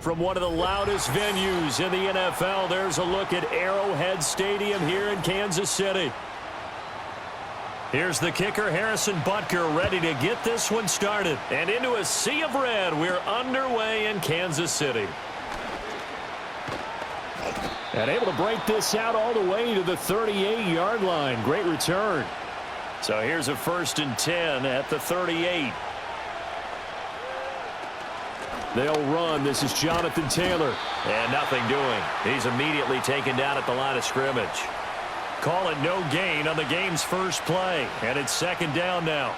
From one of the loudest venues in the NFL, there's a look at Arrowhead Stadium here in Kansas City. Here's the kicker, Harrison Butker, ready to get this one started. And into a sea of red, we're underway in Kansas City. And able to break this out all the way to the 38-yard line. Great return. So here's a 1st and 10 at the 38. They'll run. This is Jonathan Taylor. And nothing doing. He's immediately taken down at the line of scrimmage. Call it no gain on the game's first play. And it's 2nd down now.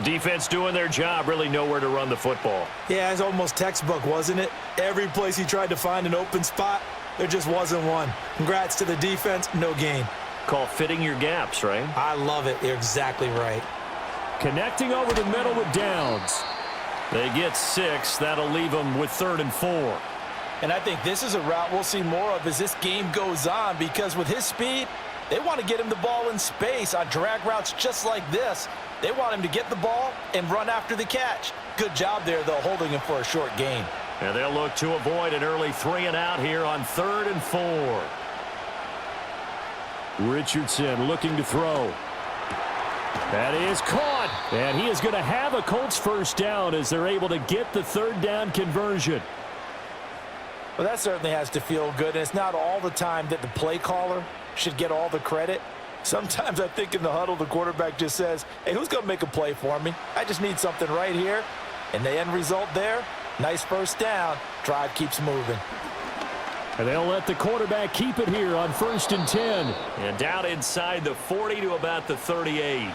Defense doing their job, really nowhere to run the football. Yeah, it's almost textbook, wasn't it? Every place he tried to find an open spot, there just wasn't one. Congrats to the defense, no gain. Call fitting your gaps, right? I love it. You're exactly right. Connecting over the middle with downs. They get 6. That'll leave them with 3rd and 4. And I think this is a route we'll see more of as this game goes on, because with his speed, they want to get him the ball in space on drag routes just like this. They want him to get the ball and run after the catch. Good job there, though, holding him for a short gain. And they'll look to avoid an early 3 and out here on 3rd and 4. Richardson looking to throw. That is caught. And he is going to have a Colts 1st down as they're able to get the 3rd down conversion. Well, that certainly has to feel good. And it's not all the time that the play caller should get all the credit. Sometimes I think in the huddle, the quarterback just says, hey, who's going to make a play for me? I just need something right here. And the end result there, nice 1st down. Drive keeps moving. And they'll let the quarterback keep it here on 1st and 10. And down inside the 40 to about the 38.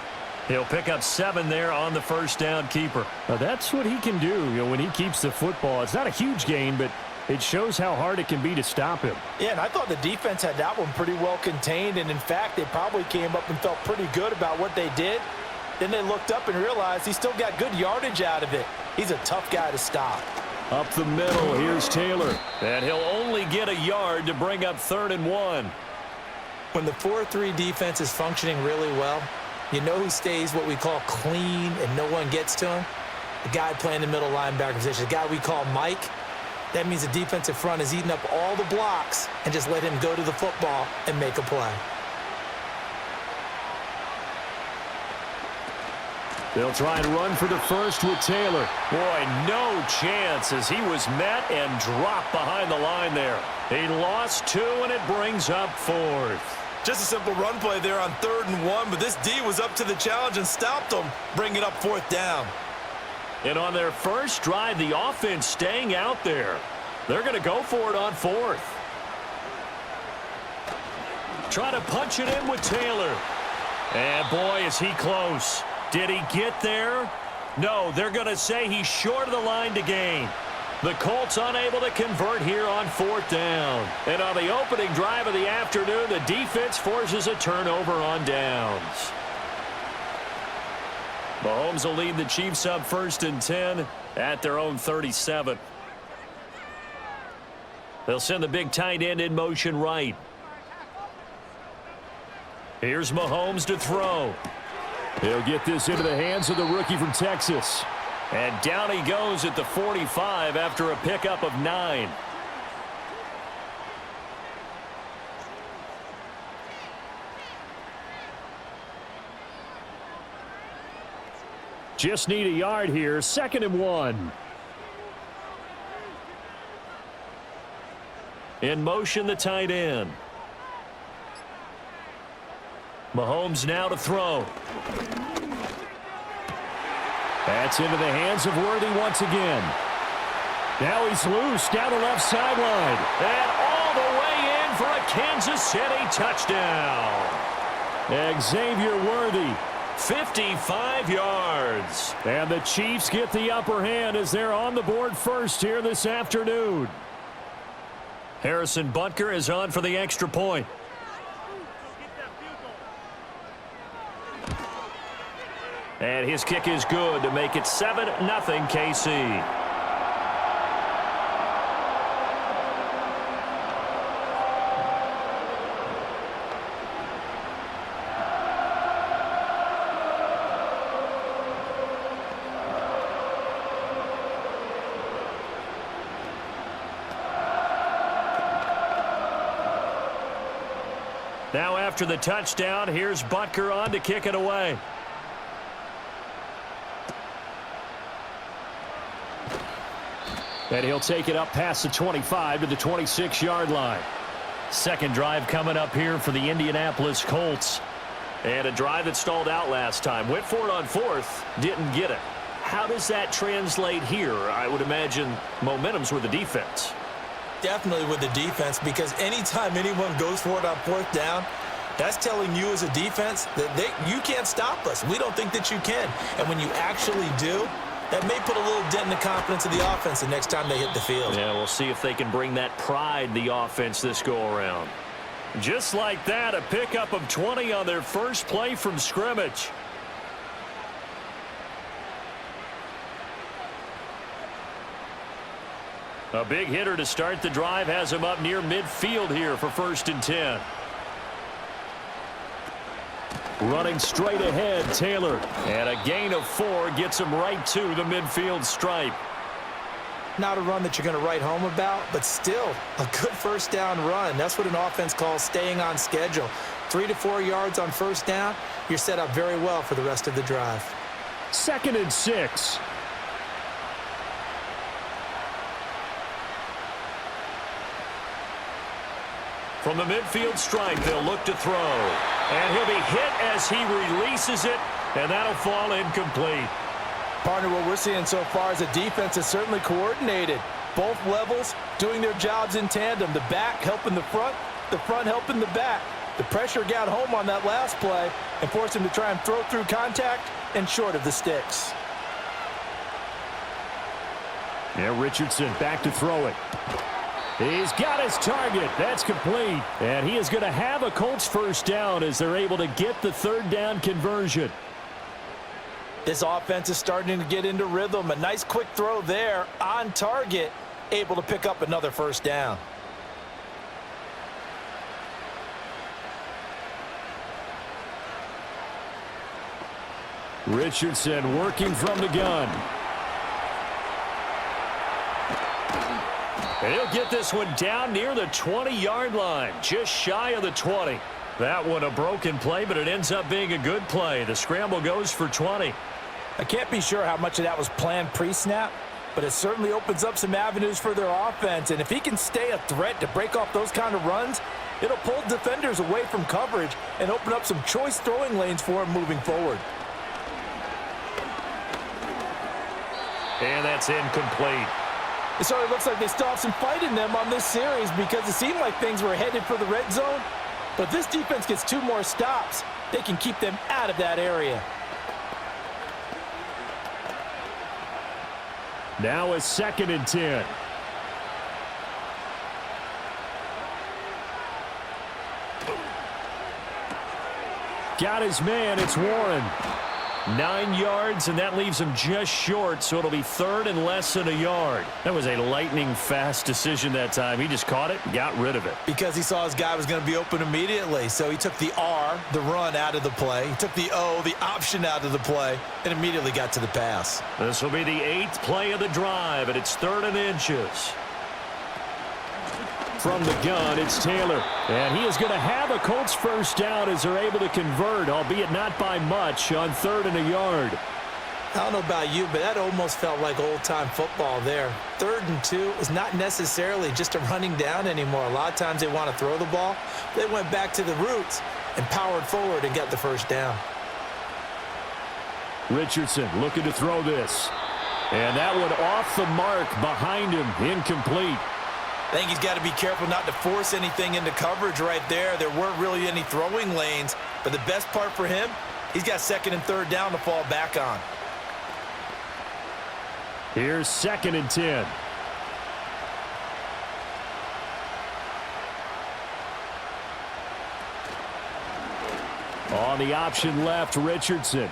He'll pick up 7 there on the 1st down keeper. Now that's what he can do, when he keeps the football. It's not a huge gain, but it shows how hard it can be to stop him. Yeah, and I thought the defense had that one pretty well contained. And, in fact, they probably came up and felt pretty good about what they did. Then they looked up and realized he still got good yardage out of it. He's a tough guy to stop. Up the middle, here's Taylor. And he'll only get a yard to bring up 3rd and 1. When the 4-3 defense is functioning really well, you know who stays what we call clean and no one gets to him? The guy playing the middle linebacker position, the guy we call Mike. That means the defensive front is eating up all the blocks and just let him go to the football and make a play. They'll try and run for the 1st with Taylor. Boy, no chance as he was met and dropped behind the line there. He lost 2, and it brings up 4th. Just a simple run play there on 3rd and 1, but this D was up to the challenge and stopped him, bringing up 4th down. And on their first drive, the offense staying out there. They're going to go for it on 4th. Try to punch it in with Taylor. And boy, is he close. Did he get there? No, they're going to say he's short of the line to gain. The Colts unable to convert here on 4th down. And on the opening drive of the afternoon, the defense forces a turnover on downs. Mahomes will lead the Chiefs up 1st and 10 at their own 37. They'll send the big tight end in motion right. Here's Mahomes to throw. He'll get this into the hands of the rookie from Texas. And down he goes at the 45 after a pickup of 9. Just need a yard here. 2nd and 1. In motion, the tight end. Mahomes now to throw. That's into the hands of Worthy once again. Now he's loose down the left sideline. And all the way in for a Kansas City touchdown. Xavier Worthy, 55 yards. And the Chiefs get the upper hand as they're on the board first here this afternoon. Harrison Butker is on for the extra point. And his kick is good to make it 7-0 KC. Now after the touchdown, here's Butker on to kick it away. And he'll take it up past the 25 to the 26-yard line. Second drive coming up here for the Indianapolis Colts. And a drive that stalled out last time. Went for it on fourth, didn't get it. How does that translate here? I would imagine momentum's with the defense. Definitely with the defense, because anytime anyone goes for it on fourth down, that's telling you as a defense that you can't stop us. We don't think that you can. And when you actually do, that may put a little dent in the confidence of the offense the next time they hit the field. Yeah, we'll see if they can bring that pride, the offense, this go-around. Just like that, a pickup of 20 on their first play from scrimmage. A big hitter to start the drive has him up near midfield here for 1st and 10. Running straight ahead, Taylor. And a gain of 4 gets him right to the midfield stripe. Not a run that you're going to write home about, but still a good first down run. That's what an offense calls staying on schedule. 3 to 4 yards on first down, you're set up very well for the rest of the drive. 2nd and 6. From the midfield stripe, they'll look to throw. And he'll be hit as he releases it, and that'll fall incomplete. Partner, what we're seeing so far is the defense is certainly coordinated. Both levels doing their jobs in tandem. The back helping the front helping the back. The pressure got home on that last play and forced him to try and throw through contact and short of the sticks. Yeah, Richardson back to throw it. He's got his target. That's complete. And he is going to have a Colts first down as they're able to get the 3rd down conversion. This offense is starting to get into rhythm. A nice quick throw there on target, able to pick up another first down. Richardson working from the gun. And he'll get this one down near the 20-yard line, just shy of the 20. That one a broken play, but it ends up being a good play. The scramble goes for 20. I can't be sure how much of that was planned pre-snap, but it certainly opens up some avenues for their offense. And if he can stay a threat to break off those kind of runs, it'll pull defenders away from coverage and open up some choice throwing lanes for him moving forward. And that's incomplete. It sort of looks like they still have some fight in them on this series because it seemed like things were headed for the red zone. But if this defense gets 2 more stops, they can keep them out of that area. Now a 2nd and 10. Got his man. It's Warren. 9 yards, and that leaves him just short, so it'll be 3rd and less than a yard. That was a lightning-fast decision that time. He just caught it and got rid of it. Because he saw his guy was going to be open immediately, so he took the R, the run, out of the play. He took the O, the option, out of the play, and immediately got to the pass. This will be the 8th play of the drive, and it's 3rd and inches. From the gun, it's Taylor. And he is going to have a Colts first down as they're able to convert, albeit not by much, on 3rd and a yard. I don't know about you, but that almost felt like old-time football there. 3rd and 2 is not necessarily just a running down anymore. A lot of times they want to throw the ball. They went back to the roots and powered forward and got the first down. Richardson looking to throw this. And that one off the mark behind him, incomplete. I think he's got to be careful not to force anything into coverage right there. There weren't really any throwing lanes, but the best part for him, he's got 2nd and 3rd down to fall back on. Here's 2nd and 10. On the option left, Richardson.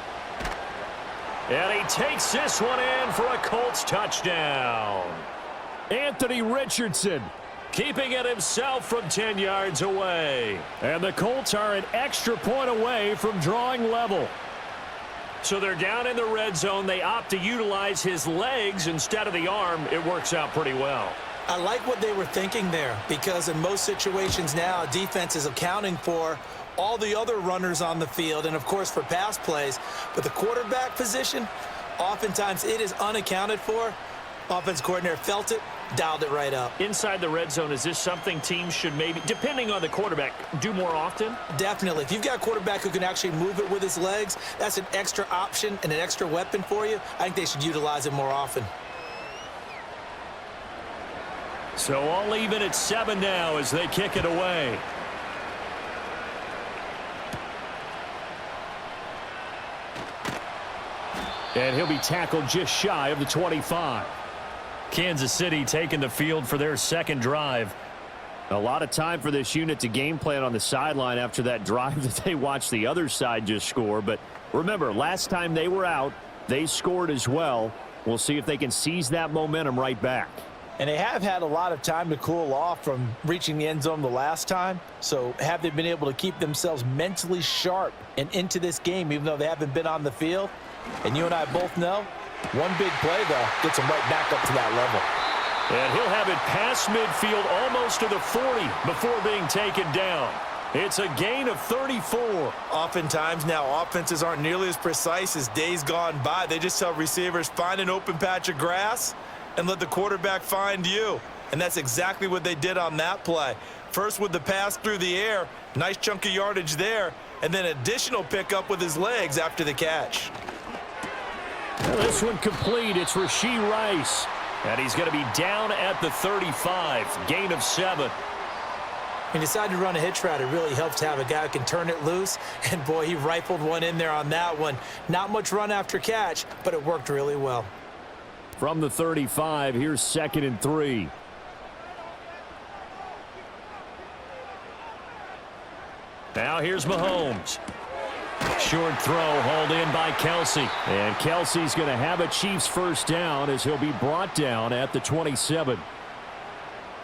And he takes this one in for a Colts touchdown. Anthony Richardson keeping it himself from 10 yards away. And the Colts are an extra point away from drawing level. So they're down in the red zone. They opt to utilize his legs instead of the arm. It works out pretty well. I like what they were thinking there because in most situations now, defense is accounting for all the other runners on the field and, of course, for pass plays. But the quarterback position, oftentimes it is unaccounted for. Offense coordinator felt it, dialed it right up. Inside the red zone, is this something teams should maybe, depending on the quarterback, do more often? Definitely. If you've got a quarterback who can actually move it with his legs, that's an extra option and an extra weapon for you. I think they should utilize it more often. So all even at 7 now as they kick it away. And he'll be tackled just shy of the 25. Kansas City taking the field for their second drive. A lot of time for this unit to game plan on the sideline after that drive that they watched the other side just score. But remember, last time they were out, they scored as well. We'll see if they can seize that momentum right back. And they have had a lot of time to cool off from reaching the end zone the last time. So have they been able to keep themselves mentally sharp and into this game, even though they haven't been on the field? And you and I both know, one big play, though, gets them right back up to that level. And he'll have it past midfield almost to the 40 before being taken down. It's a gain of 34. Oftentimes now, offenses aren't nearly as precise as days gone by. They just tell receivers, find an open patch of grass and let the quarterback find you. And that's exactly what they did on that play. First with the pass through the air, nice chunk of yardage there, and then additional pickup with his legs after the catch. Well, this one complete. It's Rashee Rice. And he's going to be down at the 35. Gain of 7. He decided to run a hitch route. It really helps to have a guy who can turn it loose. And, boy, he rifled one in there on that one. Not much run after catch, but it worked really well. From the 35, here's 2nd and 3. Now here's Mahomes. Short throw hauled in by Kelsey. And Kelsey's going to have a Chiefs first down as he'll be brought down at the 27.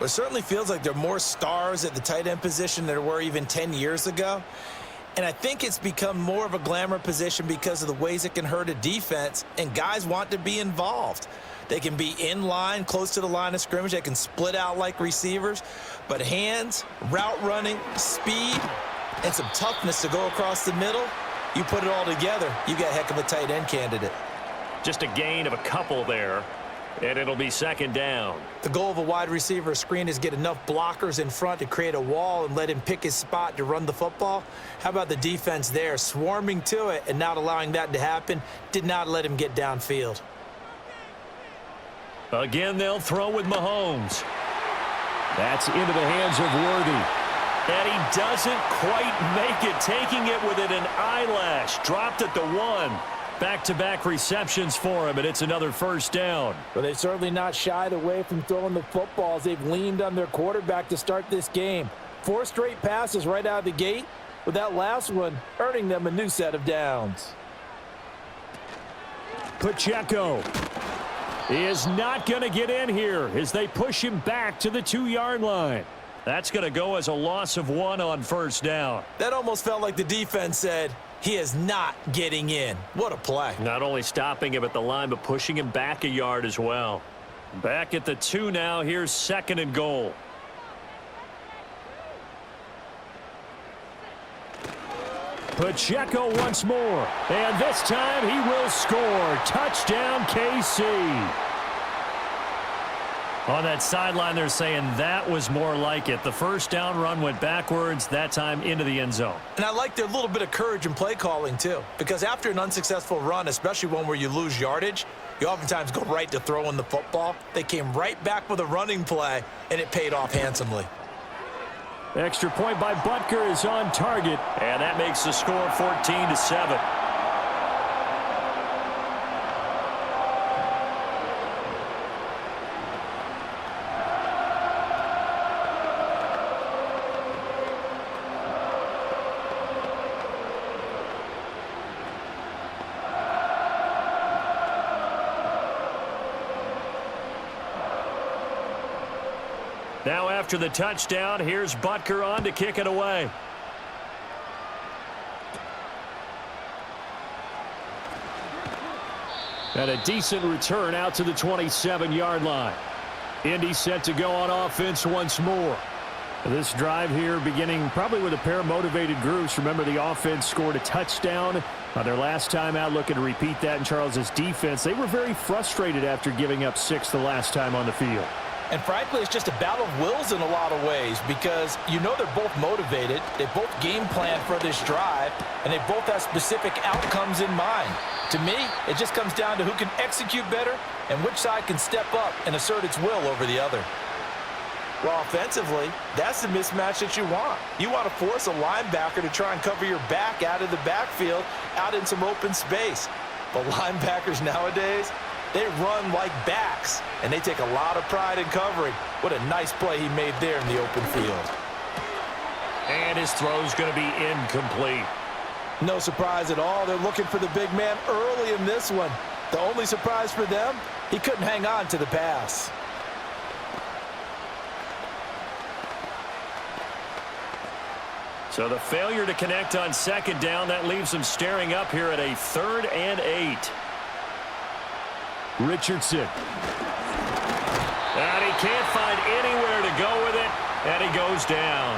It certainly feels like there are more stars at the tight end position than there were even 10 years ago. And I think it's become more of a glamour position because of the ways it can hurt a defense, and guys want to be involved. They can be in line, close to the line of scrimmage. They can split out like receivers. But hands, route running, speed, and some toughness to go across the middle, you put it all together, you got a heck of a tight end candidate. Just a gain of a couple there, and it'll be 2nd down. The goal of a wide receiver screen is get enough blockers in front to create a wall and let him pick his spot to run the football. How about the defense there, swarming to it and not allowing that to happen, did not let him get downfield. Again, they'll throw with Mahomes. That's into the hands of Worthy. And he doesn't quite make it, taking it within an eyelash. Dropped at the 1. Back-to-back receptions for him, and it's another first down. But they've certainly not shied away from throwing the footballs. They've leaned on their quarterback to start this game. 4 straight passes right out of the gate, with that last one earning them a new set of downs. Pacheco is not going to get in here as they push him back to the 2-yard line. That's going to go as a loss of 1 on first down. That almost felt like the defense said, he is not getting in. What a play. Not only stopping him at the line, but pushing him back a yard as well. Back at the 2 now. Here's 2nd and goal. Pacheco once more. And this time he will score. Touchdown, KC. On that sideline, they're saying that was more like it. The first down run went backwards, that time into the end zone. And I like their little bit of courage in play calling, too. Because after an unsuccessful run, especially one where you lose yardage, you oftentimes go right to throwing the football. They came right back with a running play, and it paid off handsomely. Extra point by Butker is on target, and that makes the score 14-7. Now after the touchdown, here's Butker on to kick it away. And a decent return out to the 27-yard line. Indy set to go on offense once more. This drive here beginning probably with a pair of motivated groups. Remember, the offense scored a touchdown their last time out, looking to repeat that in Charles's defense. They were very frustrated after giving up 6 the last time on the field. And frankly, it's just a battle of wills in a lot of ways because you know they're both motivated. They both game plan for this drive, and they both have specific outcomes in mind. To me, it just comes down to who can execute better and which side can step up and assert its will over the other. Well, offensively, that's the mismatch that you want. You want to force a linebacker to try and cover your back out of the backfield, out in some open space. But linebackers nowadays, they run like backs, and they take a lot of pride in covering. What a nice play he made there in the open field. And his throw's going to be incomplete. No surprise at all. They're looking for the big man early in this one. The only surprise for them, he couldn't hang on to the pass. So the failure to connect on second down, that leaves them staring up here at a 3rd and 8. Richardson. And he can't find anywhere to go with it, and he goes down.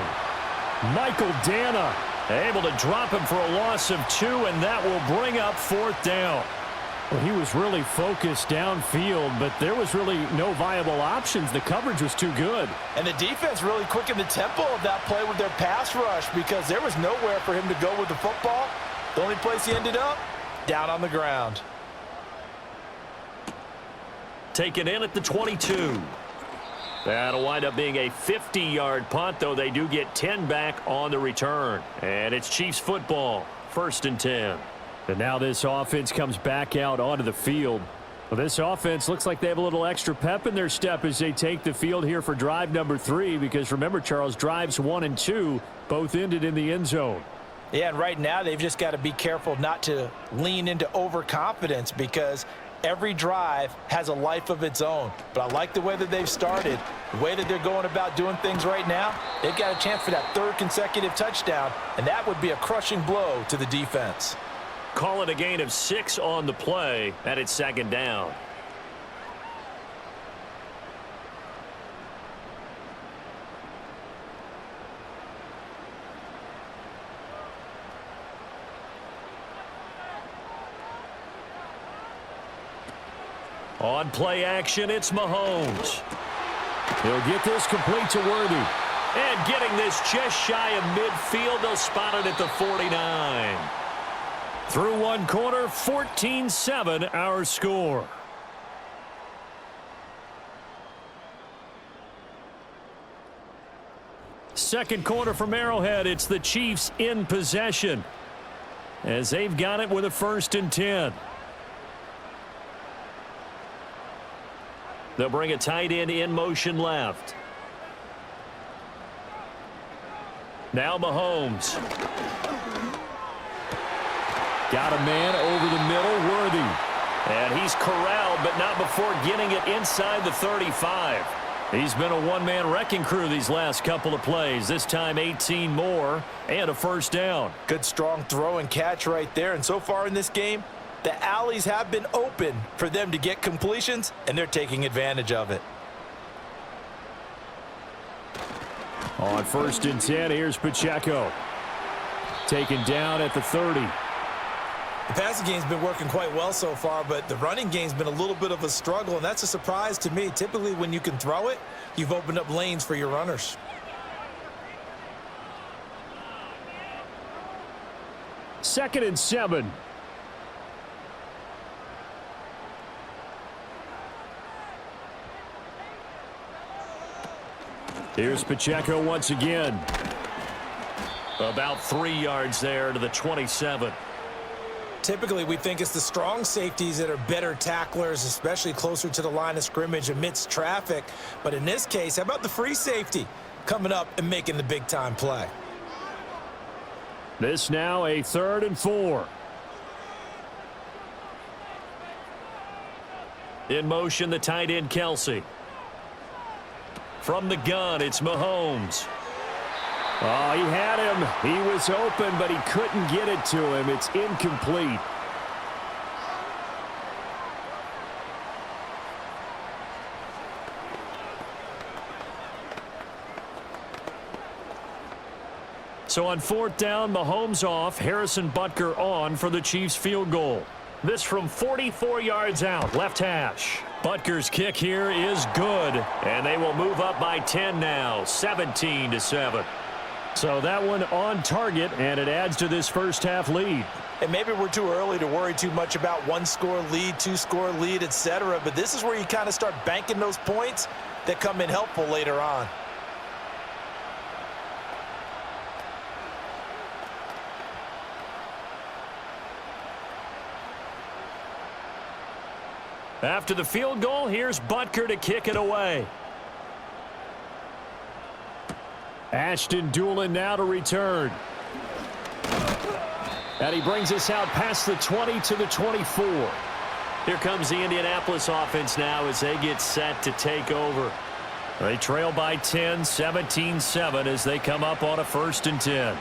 Michael Dana able to drop him for a loss of 2, and that will bring up 4th down. Well, he was really focused downfield, but there was really no viable options. The coverage was too good. And the defense really quickened the tempo of that play with their pass rush because there was nowhere for him to go with the football. The only place he ended up, down on the ground. Taken in at the 22. That'll wind up being a 50-yard punt, though they do get 10 back on the return. And it's Chiefs football, 1st and 10. And now this offense comes back out onto the field. Well, this offense looks like they have a little extra pep in their step as they take the field here for drive number 3, because remember, Charles, drives 1 and 2 both ended in the end zone. Yeah, and right now they've just got to be careful not to lean into overconfidence because every drive has a life of its own. But I like the way that they've started, the way that they're going about doing things right now. They've got a chance for that 3rd consecutive touchdown, and that would be a crushing blow to the defense. Call it a gain of 6 on the play, and it's 2nd down. On play action, it's Mahomes. He'll get this complete to Worthy. And getting this just shy of midfield, they'll spot it at the 49. Through one quarter, 14-7 our score. Second quarter from Arrowhead, it's the Chiefs in possession as they've got it with a 1st and 10. They'll bring a tight end in motion left. Now Mahomes. Got a man over the middle, Worthy. And he's corralled, but not before getting it inside the 35. He's been a one-man wrecking crew these last couple of plays. This time 18 more and a 1st down. Good strong throw and catch right there. And so far in this game, the alleys have been open for them to get completions, and they're taking advantage of it. On 1st and 10, here's Pacheco. Taken down at the 30. The passing game's been working quite well so far, but the running game's been a little bit of a struggle, and that's a surprise to me. Typically, when you can throw it, you've opened up lanes for your runners. Second and 7. Here's Pacheco once again. About 3 yards there to the 27. Typically, we think it's the strong safeties that are better tacklers, especially closer to the line of scrimmage amidst traffic. But in this case, how about the free safety coming up and making the big-time play? This now a 3rd and 4. In motion, the tight end, Kelsey. From the gun, it's Mahomes. Oh, he had him. He was open, but he couldn't get it to him. It's incomplete. So on 4th down, Mahomes off, Harrison Butker on for the Chiefs field goal. This from 44 yards out, left hash. Butker's kick here is good, and they will move up by 10 now, 17-7. So that one on target, and it adds to this first half lead. And maybe we're too early to worry too much about 1-score lead, 2-score lead, etc. But this is where you kind of start banking those points that come in helpful later on. After the field goal, here's Butker to kick it away. Ashton Doolin now to return. And he brings us out past the 20 to the 24. Here comes the Indianapolis offense now as they get set to take over. They trail by 10, 17-7 as they come up on a 1st and 10.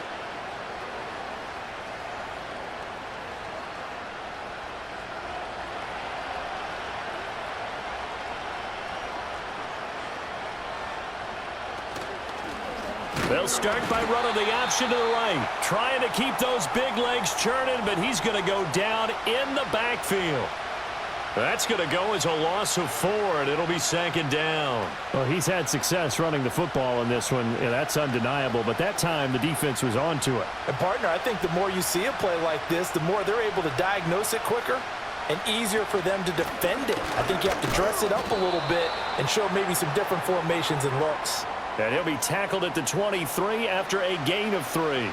They'll start by running the option to the right. Trying to keep those big legs churning, but he's going to go down in the backfield. That's going to go as a loss of 4, and it'll be 2nd down. Well, he's had success running the football in this one. Yeah, that's undeniable, but that time the defense was on to it. And, partner, I think the more you see a play like this, the more they're able to diagnose it quicker and easier for them to defend it. I think you have to dress it up a little bit and show maybe some different formations and looks. And he'll be tackled at the 23 after a gain of 3.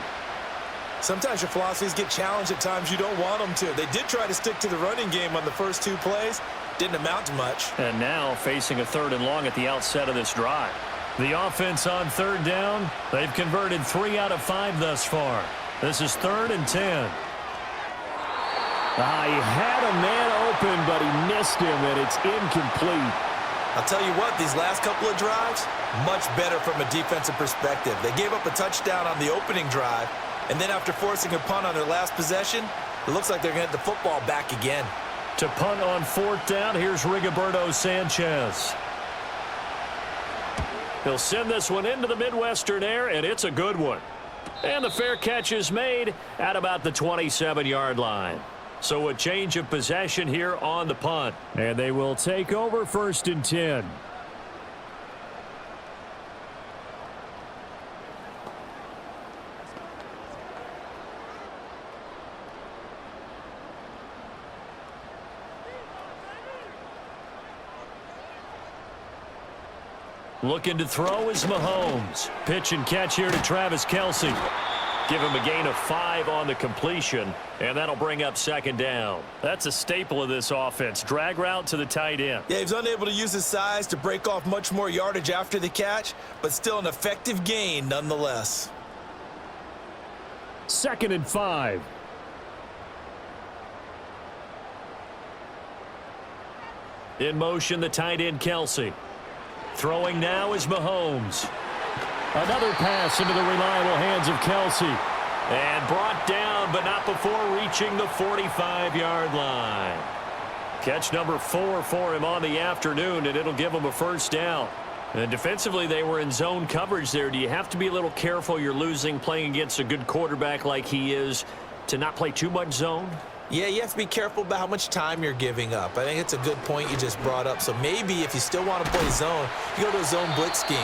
Sometimes your philosophies get challenged at times you don't want them to. They did try to stick to the running game on the first 2 plays. Didn't amount to much. And now facing a 3rd and long at the outset of this drive. The offense on 3rd down, they've converted 3 out of 5 thus far. This is 3rd and 10. He had a man open, but he missed him, and it's incomplete. I'll tell you what, these last couple of drives, much better from a defensive perspective. They gave up a touchdown on the opening drive, and then after forcing a punt on their last possession, it looks like they're going to get the football back again. To punt on 4th down, here's Rigoberto Sanchez. He'll send this one into the Midwestern air, and it's a good one. And the fair catch is made at about the 27-yard line. So a change of possession here on the punt. And they will take over 1st and 10. Looking to throw is Mahomes. Pitch and catch here to Travis Kelce. Give him a gain of 5 on the completion, and that'll bring up 2nd down. That's a staple of this offense. Drag route to the tight end. Yeah, he's unable to use his size to break off much more yardage after the catch, but still an effective gain nonetheless. 2nd and 5. In motion, the tight end Kelce. Throwing now is Mahomes. Another pass into the reliable hands of Kelce. And brought down, but not before reaching the 45-yard line. Catch number 4 for him on the afternoon, and it'll give him a 1st down. And defensively, they were in zone coverage there. Do you have to be a little careful you're losing playing against a good quarterback like he is to not play too much zone? Yeah, you have to be careful about how much time you're giving up. I think it's a good point you just brought up. So maybe if you still want to play zone, you go to a zone blitz scheme.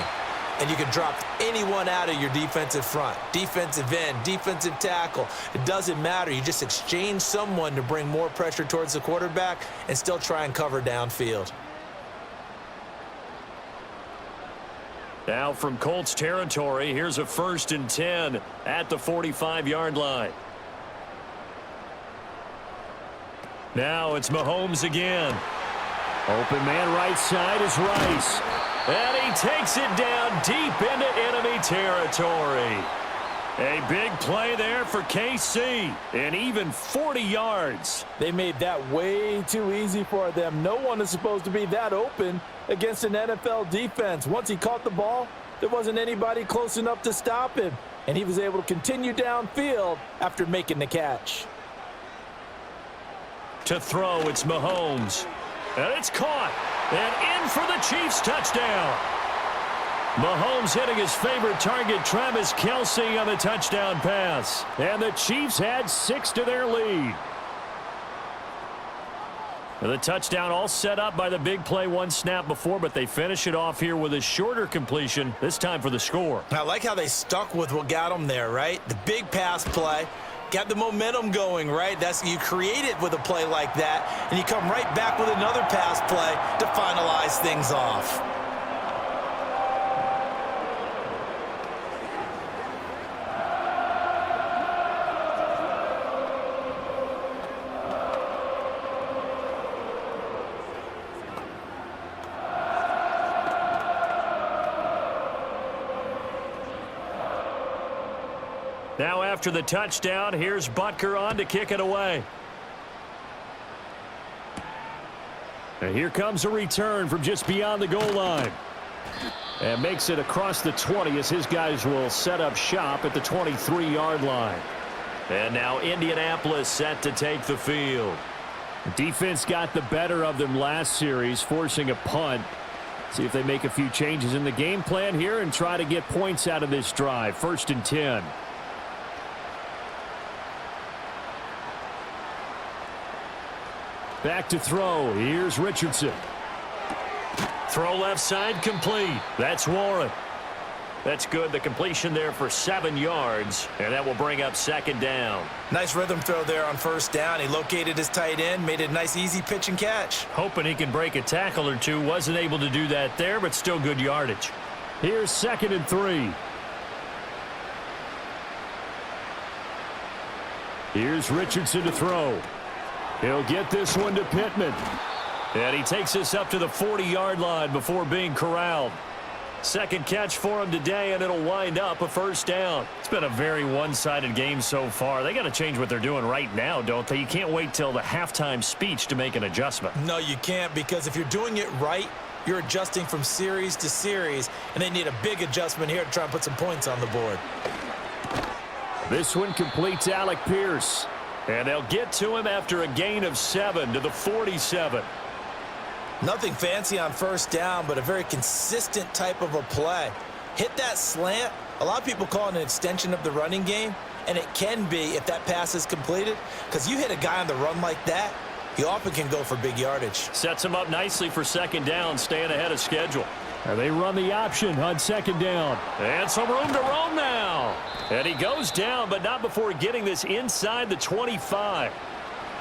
And you can drop anyone out of your defensive front. Defensive end, defensive tackle. It doesn't matter. You just exchange someone to bring more pressure towards the quarterback and still try and cover downfield. Now from Colts territory, here's a 1st and 10 at the 45-yard line. Now it's Mahomes again. Open man right side is Rice. And he takes it down deep into enemy territory. A big play there for KC, and even 40 yards. They made that way too easy for them. No one is supposed to be that open against an NFL defense. Once he caught the ball, there wasn't anybody close enough to stop him, and he was able to continue downfield after making the catch. To throw, it's Mahomes. And it's caught. And in for the Chiefs touchdown. Mahomes hitting his favorite target, Travis Kelce, on the touchdown pass. And the Chiefs add 6 to their lead. The touchdown all set up by the big play one snap before, but they finish it off here with a shorter completion, this time for the score. I like how they stuck with what got them there, right? The big pass play, got the momentum going, right? You create it with a play like that, and you come right back with another pass play to finalize things off. Now after the touchdown, here's Butker on to kick it away. And here comes a return from just beyond the goal line. And makes it across the 20 as his guys will set up shop at the 23-yard line. And now Indianapolis set to take the field. The defense got the better of them last series, forcing a punt. See if they make a few changes in the game plan here and try to get points out of this drive. 1st and 10. Back to throw. Here's Richardson. Throw left side complete. That's Warren. That's good. The completion there for 7 yards, and that will bring up 2nd down. Nice rhythm throw there on 1st down. He located his tight end, made it a nice easy pitch and catch. Hoping he can break a tackle or two. Wasn't able to do that there, but still good yardage. Here's 2nd and 3. Here's Richardson to throw. He'll get this one to Pittman. And he takes us up to the 40-yard line before being corralled. 2nd catch for him today, and it'll wind up a 1st down. It's been a very one-sided game so far. They got to change what they're doing right now, don't they? You can't wait till the halftime speech to make an adjustment. No, you can't, because if you're doing it right, you're adjusting from series to series, and they need a big adjustment here to try and put some points on the board. This one completes Alec Pierce. And they'll get to him after a gain of 7 to the 47. Nothing fancy on 1st down, but a very consistent type of a play. Hit that slant. A lot of people call it an extension of the running game, and it can be if that pass is completed, because you hit a guy on the run like that, he often can go for big yardage. Sets him up nicely for 2nd down, staying ahead of schedule. And they run the option on 2nd down. And some room to roam now. And he goes down, but not before getting this inside the 25.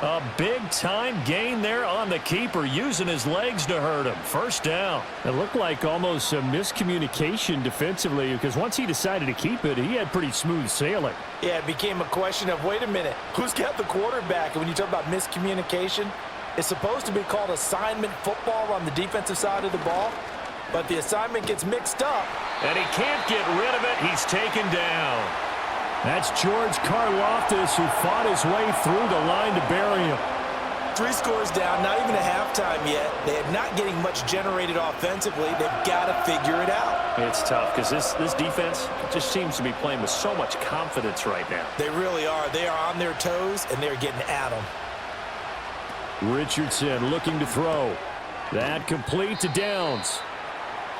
A big-time gain there on the keeper, using his legs to hurt him. 1st down. It looked like almost a miscommunication defensively, because once he decided to keep it, he had pretty smooth sailing. Yeah, it became a question of, wait a minute, who's got the quarterback? And when you talk about miscommunication, it's supposed to be called assignment football on the defensive side of the ball. But the assignment gets mixed up. And he can't get rid of it. He's taken down. That's George Karlaftis, who fought his way through the line to bury him. 3 scores down, not even a halftime yet. They are not getting much generated offensively. They've got to figure it out. It's tough because this defense just seems to be playing with so much confidence right now. They really are. They are on their toes, and they're getting at them. Richardson looking to throw. That complete to Downs.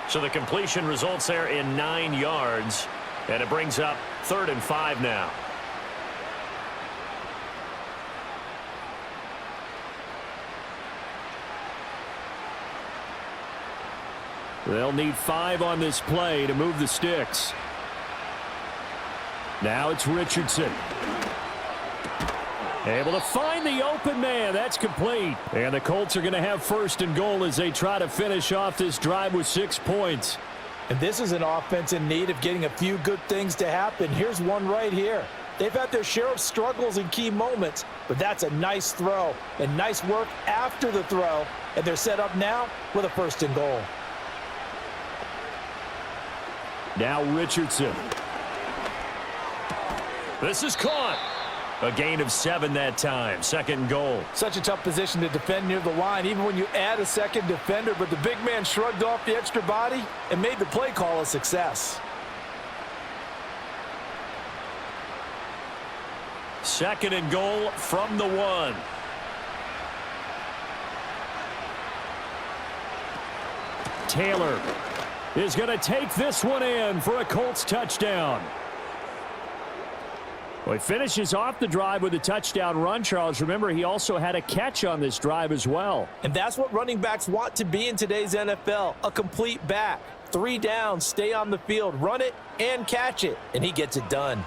So the completion results there in 9 yards, and it brings up 3rd and 5 now. They'll need 5 on this play to move the sticks. Now it's Richardson. Able to find the open man. That's complete. And the Colts are going to have 1st and goal as they try to finish off this drive with 6 points. And this is an offense in need of getting a few good things to happen. Here's one right here. They've had their share of struggles in key moments, but that's a nice throw and nice work after the throw. And they're set up now with a 1st and goal. Now Richardson. This is caught. A gain of 7 that time. 2nd and goal. Such a tough position to defend near the line, even when you add a second defender, but the big man shrugged off the extra body and made the play call a success. 2nd and goal from the 1. Taylor is going to take this one in for a Colts touchdown. Well, he finishes off the drive with a touchdown run, Charles. Remember, he also had a catch on this drive as well. And that's what running backs want to be in today's NFL, a complete back. 3 downs, stay on the field, run it, and catch it. And he gets it done.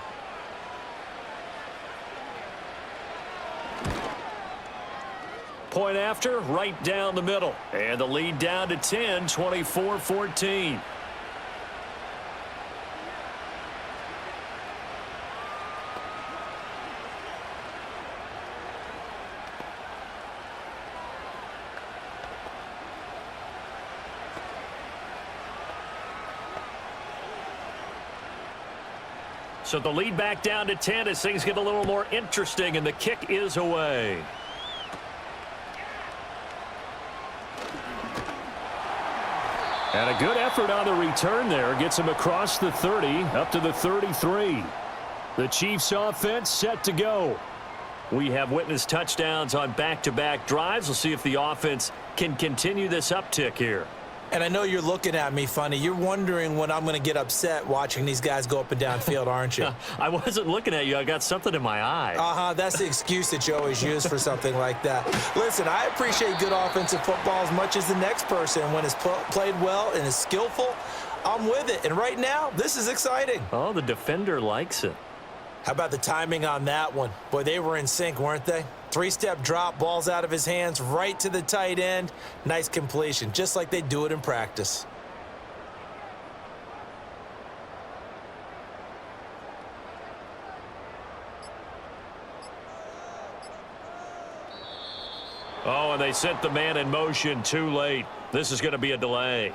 Point after, right down the middle. And the lead down to 10, 24-14. So the lead back down to 10 as things get a little more interesting, and the kick is away. And a good effort on the return there. Gets him across the 30, up to the 33. The Chiefs offense set to go. We have witnessed touchdowns on back-to-back drives. We'll see if the offense can continue this uptick here. And I know you're looking at me funny. You're wondering when I'm going to get upset watching these guys go up and down field, aren't you? I wasn't looking at you. I got something in my eye. That's the excuse that you always use for something like that. Listen, I appreciate good offensive football as much as the next person. When it's played well and is skillful, I'm with it. And right now, this is exciting. Oh, the defender likes it. How about the timing on that one? Boy, they were in sync, weren't they? 3-step drop, balls out of his hands, right to the tight end. Nice completion, just like they do it in practice. Oh, and they sent the man in motion too late. This is going to be a delay.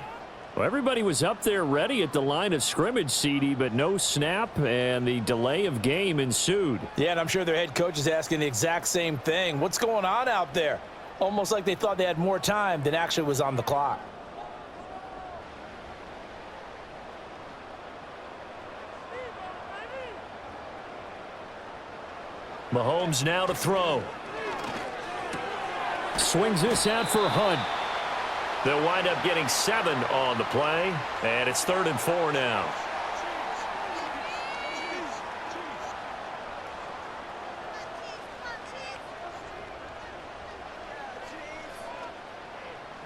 Well, everybody was up there ready at the line of scrimmage, CD, but no snap, and the delay of game ensued. Yeah, and I'm sure their head coach is asking the exact same thing. What's going on out there? Almost like they thought they had more time than actually was on the clock. Mahomes now to throw. Swings this out for Hunt. They'll wind up getting 7 on the play, and it's 3rd and 4 now.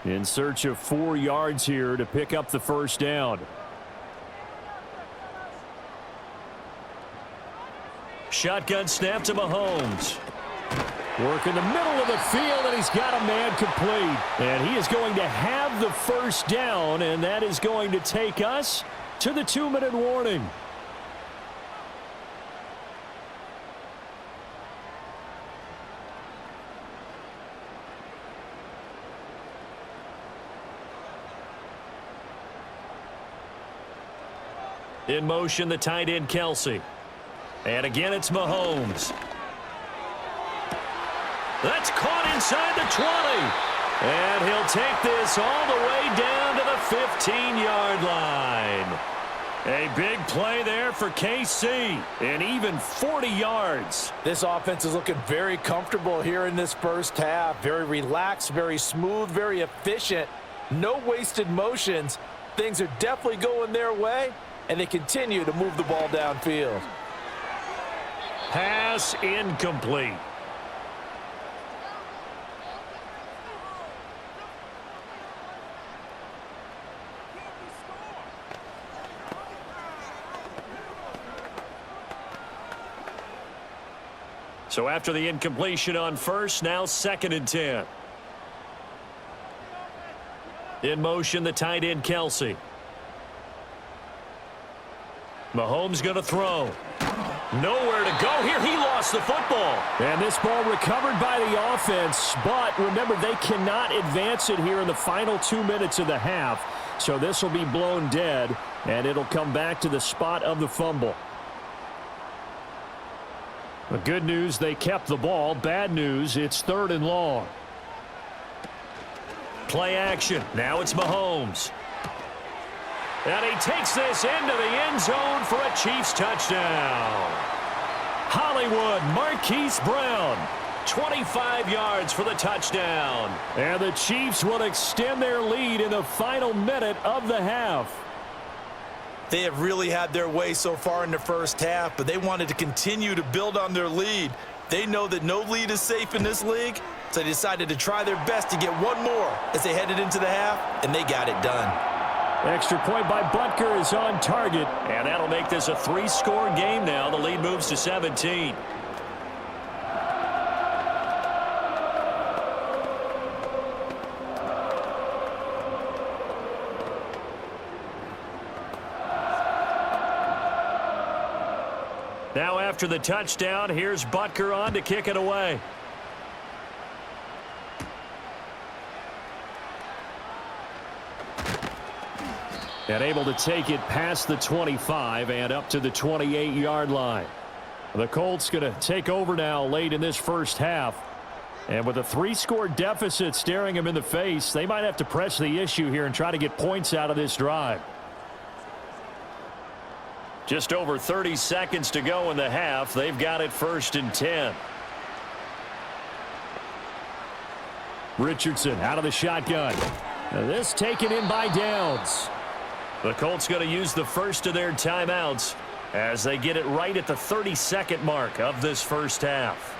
In search of 4 yards here to pick up the first down. Shotgun snap to Mahomes. Work in the middle of the field, and he's got a man complete. And he is going to have the first down, and that is going to take us to the 2-minute warning. In motion, the tight end, Kelsey. And again, it's Mahomes. That's caught inside the 20. And he'll take this all the way down to the 15-yard line. A big play there for KC, and even 40 yards. This offense is looking very comfortable here in this first half. Very relaxed, very smooth, very efficient. No wasted motions. Things are definitely going their way, and they continue to move the ball downfield. Pass incomplete. So after the incompletion on first, now 2nd and 10. In motion, the tight end, Kelsey. Mahomes going to throw. Nowhere to go here. He lost the football. And this ball recovered by the offense. But remember, they cannot advance it here in the final 2 minutes of the half. So this will be blown dead, and it'll come back to the spot of the fumble. The good news, they kept the ball. Bad news, it's 3rd and long. Play action. Now it's Mahomes. And he takes this into the end zone for a Chiefs touchdown. Hollywood Marquise Brown. 25 yards for the touchdown. And the Chiefs will extend their lead in the final minute of the half. They have really had their way so far in the first half, but they wanted to continue to build on their lead. They know that no lead is safe in this league, so they decided to try their best to get one more as they headed into the half, and they got it done. Extra point by Butker is on target, and that'll make this a 3-score game now. The lead moves to 17. Now after the touchdown, here's Butker on to kick it away. And able to take it past the 25 and up to the 28-yard line. The Colts going to take over now late in this first half. And with a 3-score deficit staring them in the face, they might have to press the issue here and try to get points out of this drive. Just over 30 seconds to go in the half. They've got it 1st and 10. Richardson out of the shotgun. Now this taken in by Downs. The Colts going to use the first of their timeouts as they get it right at the 32nd mark of this first half.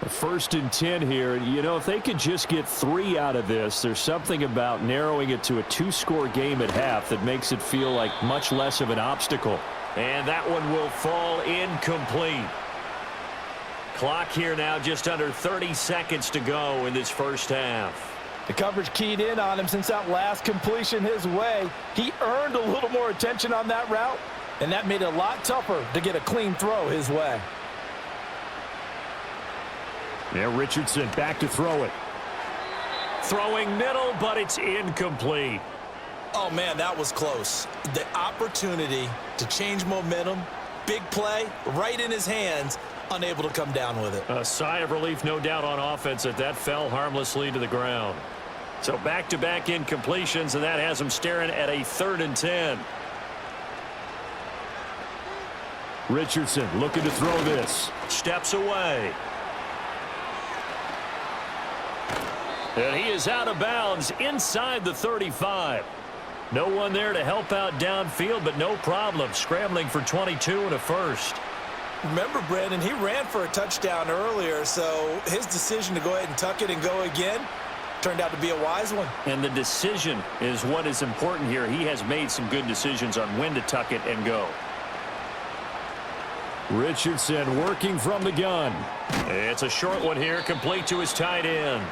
First and 10 here. You know, if they could just get 3 out of this, there's something about narrowing it to a 2-score game at half that makes it feel like much less of an obstacle. And that one will fall incomplete. Clock here now just under 30 seconds to go in this first half. The coverage keyed in on him since that last completion his way. He earned a little more attention on that route, and that made it a lot tougher to get a clean throw his way. Now Richardson back to throw it. Throwing middle, but it's incomplete. Oh, man, that was close. The opportunity to change momentum, big play, right in his hands, unable to come down with it. A sigh of relief, no doubt, on offense that fell harmlessly to the ground. So back-to-back incompletions, and that has him staring at a 3rd and 10. Richardson looking to throw this. Steps away. And he is out of bounds inside the 35. No one there to help out downfield, but no problem. Scrambling for 22 and a first. Remember, Brandon, he ran for a touchdown earlier, so his decision to go ahead and tuck it and go again turned out to be a wise one. And the decision is what is important here. He has made some good decisions on when to tuck it and go. Richardson working from the gun. It's a short one here, complete to his tight end.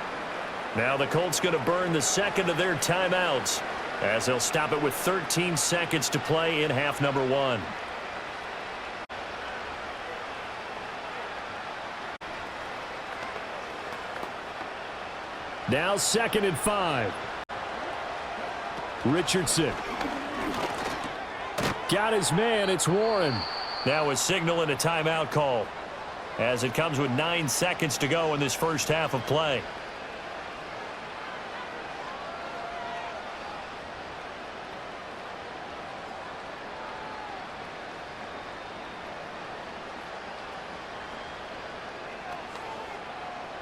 Now the Colts going to burn the second of their timeouts as they'll stop it with 13 seconds to play in half number 1. Now 2nd and 5. Richardson. Got his man. It's Warren. Now a signal and a timeout call as it comes with 9 seconds to go in this first half of play.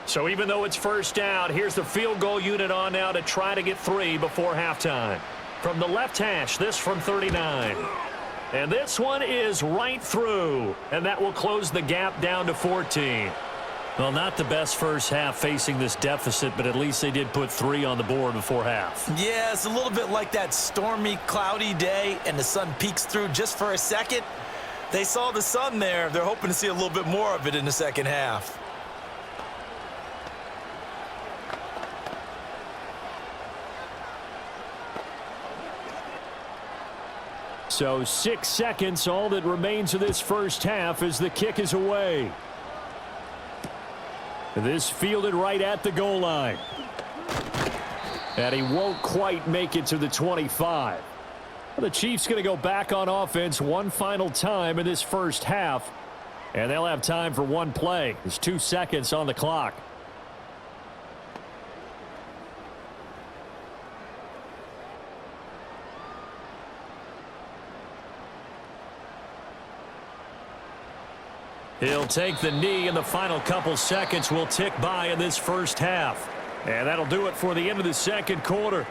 So even though it's first down, here's the field goal unit on now to try to get 3 before halftime. From the left hash, this from 39. And this one is right through, and that will close the gap down to 14. Well, not the best first half facing this deficit, but at least they did put 3 on the board before half. Yeah, it's a little bit like that stormy, cloudy day, and the sun peeks through just for a second. They saw the sun there. They're hoping to see a little bit more of it in the second half. So 6 seconds, all that remains of this first half as the kick is away. This fielded right at the goal line. And he won't quite make it to the 25. The Chiefs going to go back on offense one final time in this first half. And they'll have time for one play. There's 2 seconds on the clock. He'll take the knee, and the final couple seconds will tick by in this first half. And that'll do it for the end of the second quarter.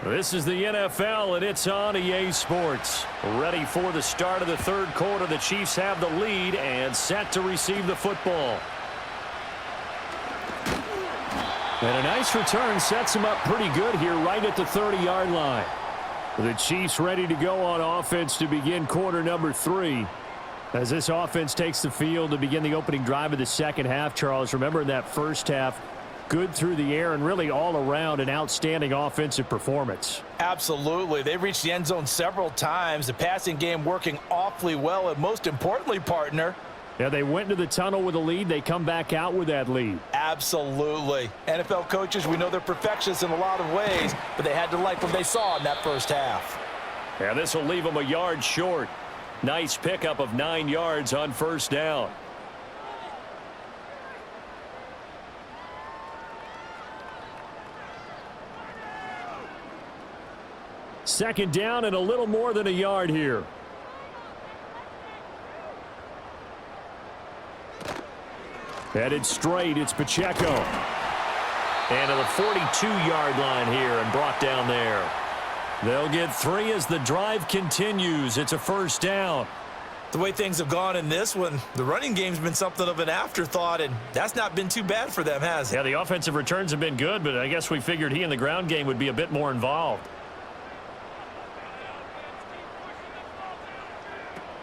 This is the NFL, and it's on EA Sports. Ready for the start of the third quarter. The Chiefs have the lead and set to receive the football. And a nice return sets him up pretty good here right at the 30-yard line. The Chiefs ready to go on offense to begin quarter number 3. As this offense takes the field to begin the opening drive of the second half, Charles, remember in that first half, good through the air and really all around an outstanding offensive performance. Absolutely. They reached the end zone several times. The passing game working awfully well, and most importantly, partner, yeah, they went into the tunnel with a lead. They come back out with that lead. Absolutely. NFL coaches, we know they're perfectionists in a lot of ways, but they had to like what they saw in that first half. Yeah, this will leave them a yard short. Nice pickup of 9 yards on first down. Second down and a little more than a yard here. Headed straight, it's Pacheco. And to the 42-yard line here and brought down there. They'll get 3 as the drive continues. It's a first down. The way things have gone in this one, the running game's been something of an afterthought, and that's not been too bad for them, has it? Yeah, the offensive returns have been good, but I guess we figured he in the ground game would be a bit more involved.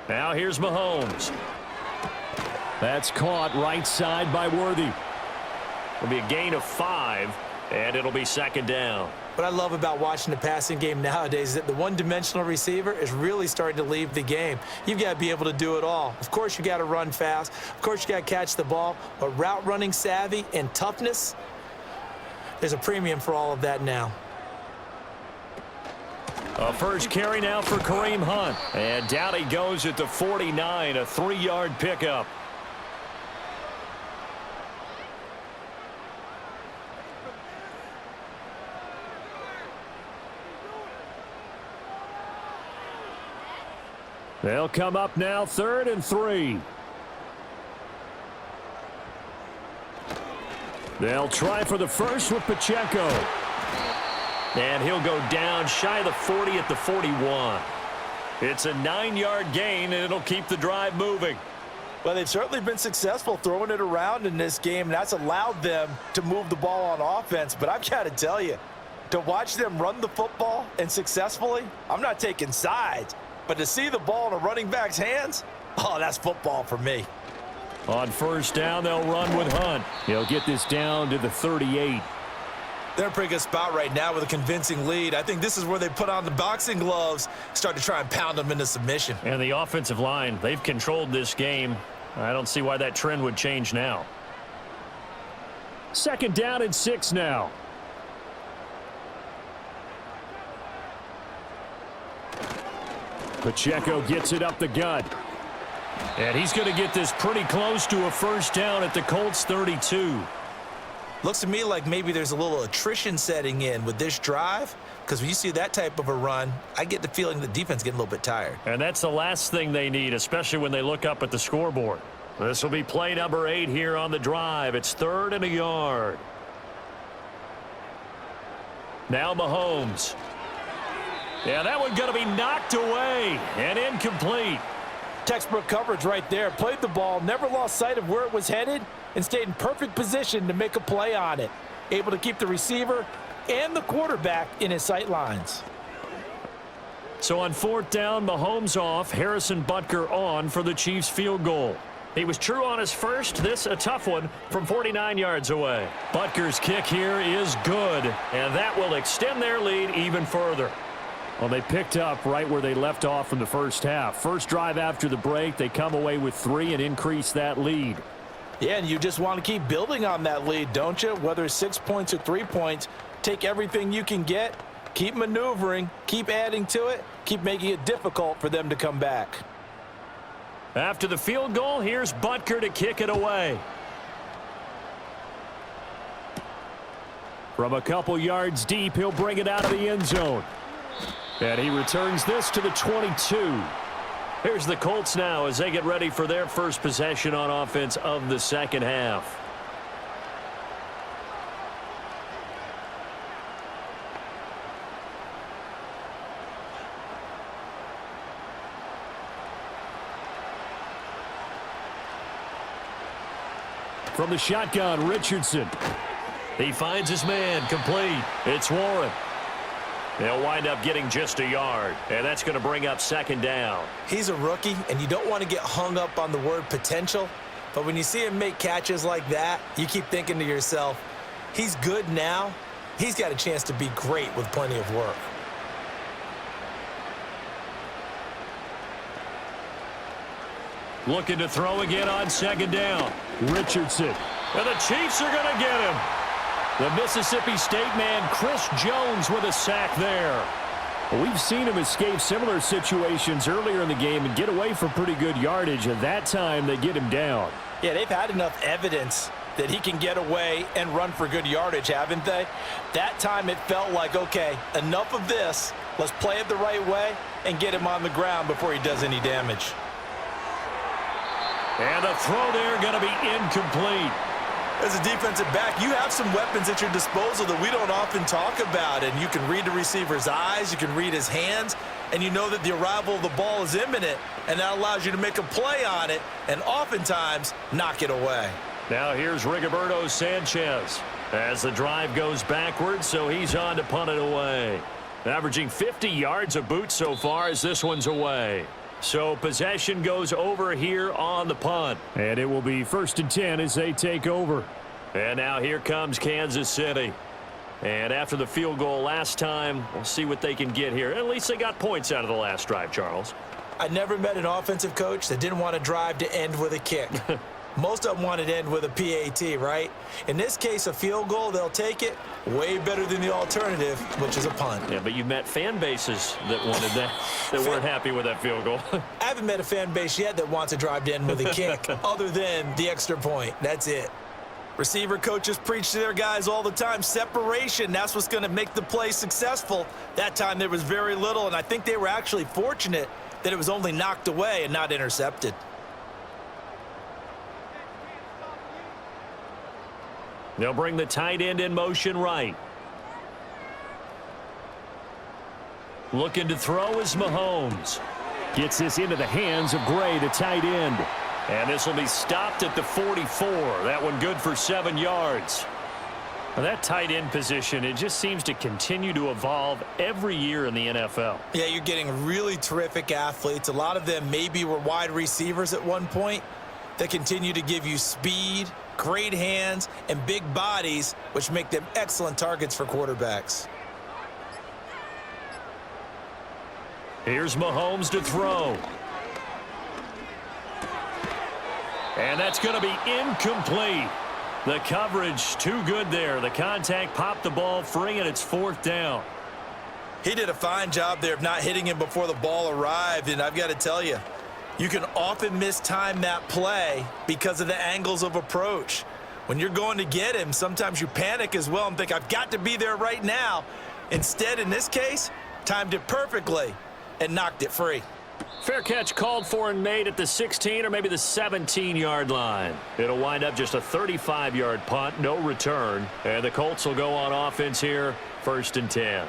Now here's Mahomes. That's caught right side by Worthy. It'll be a gain of 5, and it'll be second down. What I love about watching the passing game nowadays is that the one-dimensional receiver is really starting to leave the game. You've got to be able to do it all. Of course, you got to run fast. Of course, you got to catch the ball. But route running savvy and toughness, there's a premium for all of that now. A first carry now for Kareem Hunt. And down he goes at the 49, a 3-yard pickup. They'll come up now, 3rd and 3. They'll try for the first with Pacheco. And he'll go down shy of the 40 at the 41. It's a 9-yard gain, and it'll keep the drive moving. Well, they've certainly been successful throwing it around in this game, and that's allowed them to move the ball on offense. But I've got to tell you, to watch them run the football and successfully, I'm not taking sides. But to see the ball in a running back's hands, oh, that's football for me. On first down, they'll run with Hunt. He'll get this down to the 38. They're in a pretty good spot right now with a convincing lead. I think this is where they put on the boxing gloves, start to try and pound them into submission. And the offensive line, they've controlled this game. I don't see why that trend would change now. Second down and 6 now. Pacheco gets it up the gut. And he's going to get this pretty close to a first down at the Colts 32. Looks to me like maybe there's a little attrition setting in with this drive, because when you see that type of a run, I get the feeling the defense getting a little bit tired. And that's the last thing they need, especially when they look up at the scoreboard. This will be play number 8 here on the drive. It's 3rd and a yard. Now Mahomes. Yeah, that one's going to be knocked away and incomplete. Textbook coverage right there. Played the ball, never lost sight of where it was headed, and stayed in perfect position to make a play on it. Able to keep the receiver and the quarterback in his sight lines. So on 4th down, Mahomes off, Harrison Butker on for the Chiefs field goal. He was true on his first. This a tough one from 49 yards away. Butker's kick here is good, and that will extend their lead even further. Well, they picked up right where they left off in the first half. First drive after the break, they come away with 3 and increase that lead. Yeah, and you just want to keep building on that lead, don't you? Whether it's 6 points or 3 points, take everything you can get, keep maneuvering, keep adding to it, keep making it difficult for them to come back. After the field goal, here's Butker to kick it away. From a couple yards deep, he'll bring it out of the end zone. And he returns this to the 22. Here's the Colts now as they get ready for their first possession on offense of the second half. From the shotgun, Richardson. He finds his man, complete. It's Warren. They'll wind up getting just a yard, and that's going to bring up second down. He's a rookie, and you don't want to get hung up on the word potential, but when you see him make catches like that, you keep thinking to yourself, he's good now. He's got a chance to be great with plenty of work. Looking to throw again on second down. Richardson. And the Chiefs are going to get him. The Mississippi State man, Chris Jones, with a sack there. We've seen him escape similar situations earlier in the game and get away for pretty good yardage, and that time they get him down. Yeah, they've had enough evidence that he can get away and run for good yardage, haven't they? That time it felt like, okay, enough of this. Let's play it the right way and get him on the ground before he does any damage. And the throw there going to be incomplete. As a defensive back, you have some weapons at your disposal that we don't often talk about, and you can read the receiver's eyes, you can read his hands, and you know that the arrival of the ball is imminent, and that allows you to make a play on it and oftentimes knock it away. Now here's Rigoberto Sanchez as the drive goes backwards, so he's on to punt it away. Averaging 50 yards a boot so far as this one's away. So possession goes over here on the punt. And it will be 1st and 10 as they take over. And now here comes Kansas City. And after the field goal last time, we'll see what they can get here. At least they got points out of the last drive, Charles. I never met an offensive coach that didn't want a drive to end with a kick. Most of them wanted to end with a PAT, right? In this case, a field goal, they'll take it. Way better than the alternative, which is a punt. Yeah, but you've met fan bases that wanted that, that weren't happy with that field goal. I haven't met a fan base yet that wants a drive to end with a kick, other than the extra point. That's it. Receiver coaches preach to their guys all the time. Separation, that's what's going to make the play successful. That time there was very little, and I think they were actually fortunate that it was only knocked away and not intercepted. They'll bring the tight end in motion right. Looking to throw is Mahomes. Gets this into the hands of Gray, the tight end. And this will be stopped at the 44. That one good for 7 yards. Now that tight end position, it just seems to continue to evolve every year in the NFL. Yeah, you're getting really terrific athletes. A lot of them maybe were wide receivers at one point. They continue to give you speed, great hands, and big bodies, which make them excellent targets for quarterbacks. Here's Mahomes to throw. And that's going to be incomplete. The coverage too good there. The contact popped the ball free, and it's 4th down. He did a fine job there of not hitting him before the ball arrived, and I've got to tell you, you can often mistime that play because of the angles of approach. When you're going to get him, sometimes you panic as well and think, I've got to be there right now. Instead, in this case, timed it perfectly and knocked it free. Fair catch called for and made at the 16 or maybe the 17-yard line. It'll wind up just a 35-yard punt, no return. And the Colts will go on offense here, 1st and 10.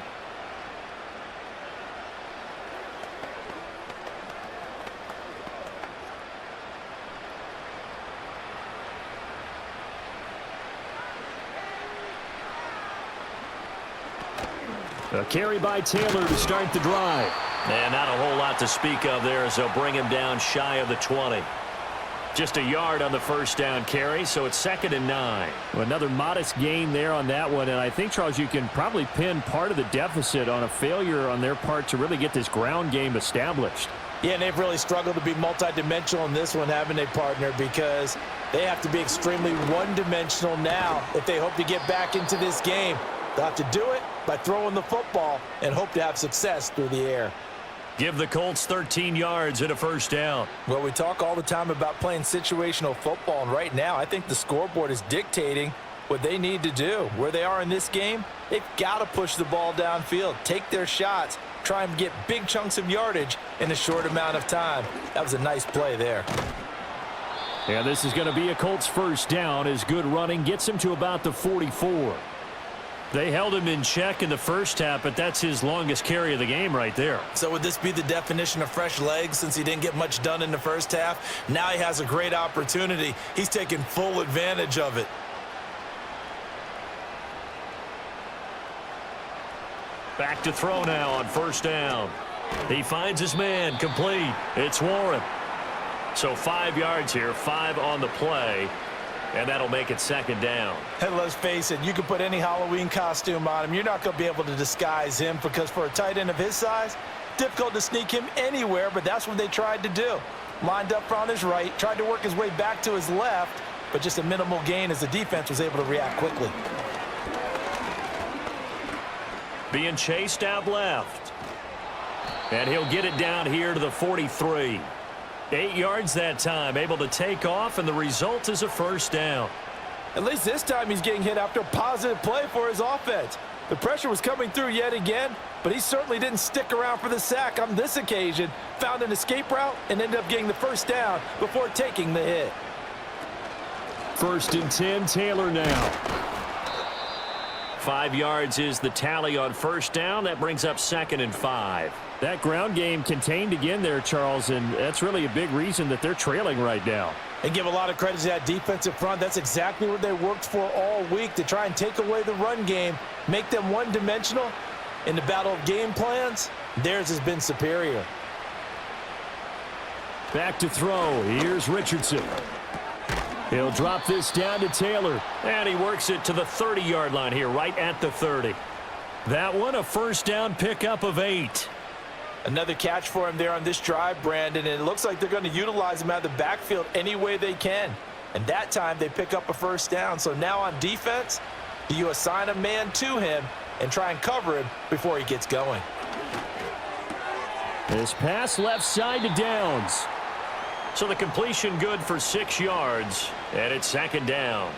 A carry by Taylor to start the drive. And not a whole lot to speak of there as they'll bring him down shy of the 20. Just a yard on the 1st down carry, so it's 2nd and 9. Well, another modest gain there on that one, and I think, Charles, you can probably pin part of the deficit on a failure on their part to really get this ground game established. Yeah, and they've really struggled to be multidimensional in this one, haven't they, partner? Because they have to be extremely one-dimensional now if they hope to get back into this game. They'll have to do it by throwing the football and hope to have success through the air. Give the Colts 13 yards and a 1st down. Well, we talk all the time about playing situational football, and right now I think the scoreboard is dictating what they need to do. Where they are in this game, they've got to push the ball downfield, take their shots, try and get big chunks of yardage in a short amount of time. That was a nice play there. Yeah, this is going to be a Colts first down as good running gets him to about the 44. They held him in check in the first half, but that's his longest carry of the game right there. So would this be the definition of fresh legs since he didn't get much done in the first half? Now he has a great opportunity. He's taking full advantage of it. Back to throw now on first down. He finds his man, complete. It's Warren. So 5 yards here, 5 on the play. And that'll make it second down. And let's face it, you can put any Halloween costume on him. You're not going to be able to disguise him because for a tight end of his size, difficult to sneak him anywhere, but that's what they tried to do. Lined up on his right, tried to work his way back to his left, but just a minimal gain as the defense was able to react quickly. Being chased out left. And he'll get it down here to the 43. 8 yards that time, able to take off, and the result is a first down. At least this time he's getting hit after a positive play for his offense. The pressure was coming through yet again, but he certainly didn't stick around for the sack on this occasion. Found an escape route and ended up getting the first down before taking the hit. 1st and 10, Taylor now. 5 yards is the tally on first down. That brings up 2nd and 5. That ground game contained again there, Charles, and that's really a big reason that they're trailing right now. They give a lot of credit to that defensive front. That's exactly what they worked for all week, to try and take away the run game, make them one-dimensional. In the battle of game plans, theirs has been superior. Back to throw. Here's Richardson. He'll drop this down to Taylor, and he works it to the 30-yard line here, right at the 30. That one, a first down pickup of 8. Another catch for him there on this drive, Brandon, and it looks like they're going to utilize him out of the backfield any way they can. And that time they pick up a first down. So now on defense, do you assign a man to him and try and cover him before he gets going? This pass left side to Downs. So the completion good for 6 yards, and it's second down.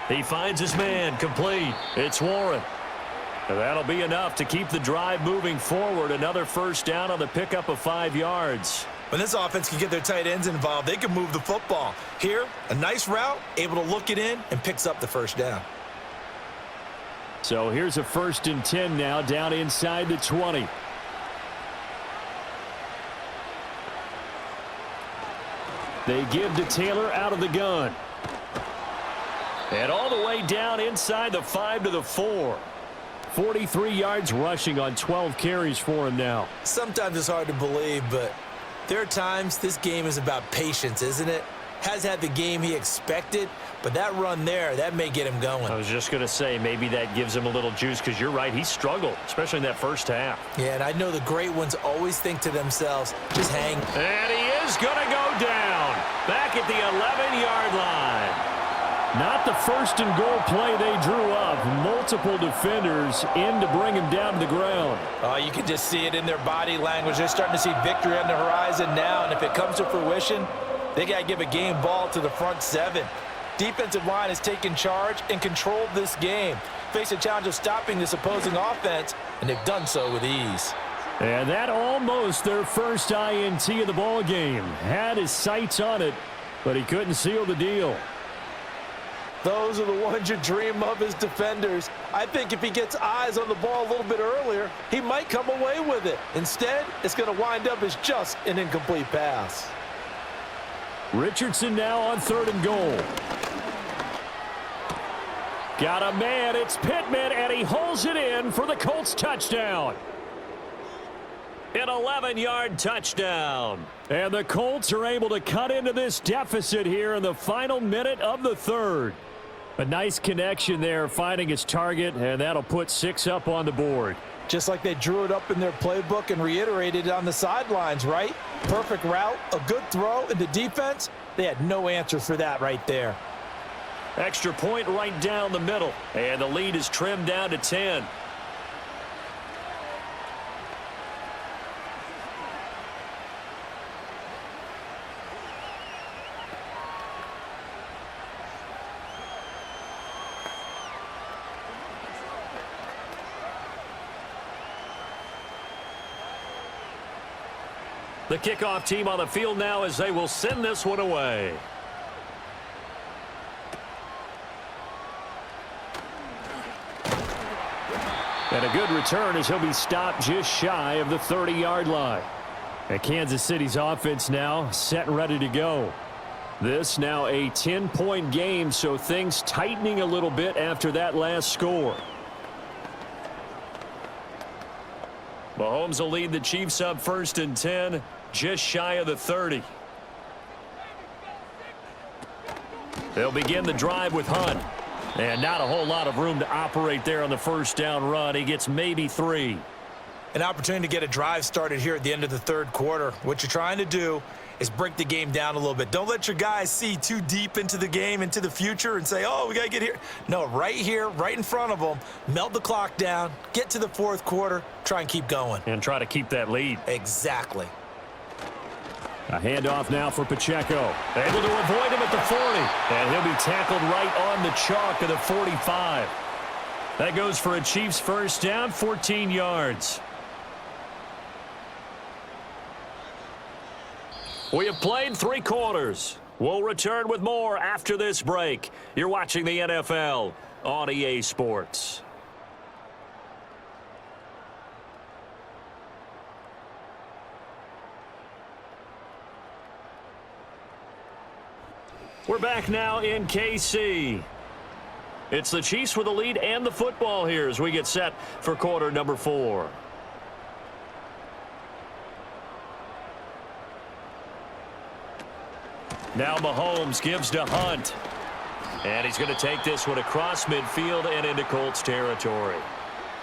He finds his man, complete. It's Warren. And that'll be enough to keep the drive moving forward. Another first down on the pickup of 5 yards. When this offense can get their tight ends involved, they can move the football. Here, a nice route, able to look it in, and picks up the first down. So here's a 1st and 10 now, down inside the 20. They give to Taylor out of the gun. And all the way down inside the 5 to the 4. 43 yards rushing on 12 carries for him now. Sometimes it's hard to believe, but there are times this game is about patience, isn't it? Has had the game he expected, but that run there, that may get him going. I was just going to say, maybe that gives him a little juice, because you're right, he struggled, especially in that first half. Yeah, and I know the great ones always think to themselves, just hang. And he is going to go down, back at the 11-yard line. Not the 1st and goal play they drew up. Multiple defenders in to bring him down to the ground. Oh, you can just see it in their body language. They're starting to see victory on the horizon now, and if it comes to fruition, they got to give a game ball to the front 7. Defensive line has taken charge and controlled this game. Face a challenge of stopping this opposing offense, and they've done so with ease. And that almost their first INT of the ball game. Had his sights on it, but he couldn't seal the deal. Those are the ones you dream of as defenders. I think if he gets eyes on the ball a little bit earlier, he might come away with it. Instead, it's going to wind up as just an incomplete pass. Richardson now on 3rd and goal. Got a man, it's Pittman, and he holds it in for the Colts touchdown. An 11-yard touchdown. And the Colts are able to cut into this deficit here in the final minute of the 3rd. A nice connection there, finding his target, and that'll put 6 up on the board. Just like they drew it up in their playbook and reiterated it on the sidelines, right? Perfect route, a good throw, and the defense, they had no answer for that right there. Extra point right down the middle. And the lead is trimmed down to 10. The kickoff team on the field now as they will send this one away. And a good return as he'll be stopped just shy of the 30-yard line. And Kansas City's offense now set and ready to go. This now a 10-point game, so things tightening a little bit after that last score. Mahomes will lead the Chiefs up 1st and 10, just shy of the 30. They'll begin the drive with Hunt. And not a whole lot of room to operate there on the first down run. He gets maybe 3. An opportunity to get a drive started here at the end of the third quarter. What you're trying to do is break the game down a little bit. Don't let your guys see too deep into the game, into the future, and say, oh, we got to get here. No, right here, right in front of them, melt the clock down, get to the fourth quarter, try and keep going. And try to keep that lead. Exactly. A handoff now for Pacheco. Able to avoid him at the 40. And he'll be tackled right on the chalk of the 45. That goes for a Chiefs first down, 14 yards. We have played 3 quarters. We'll return with more after this break. You're watching the NFL on EA Sports. We're back now in KC. It's the Chiefs with the lead and the football here as we get set for quarter number 4. Now Mahomes gives to Hunt. And he's going to take this one across midfield and into Colts territory.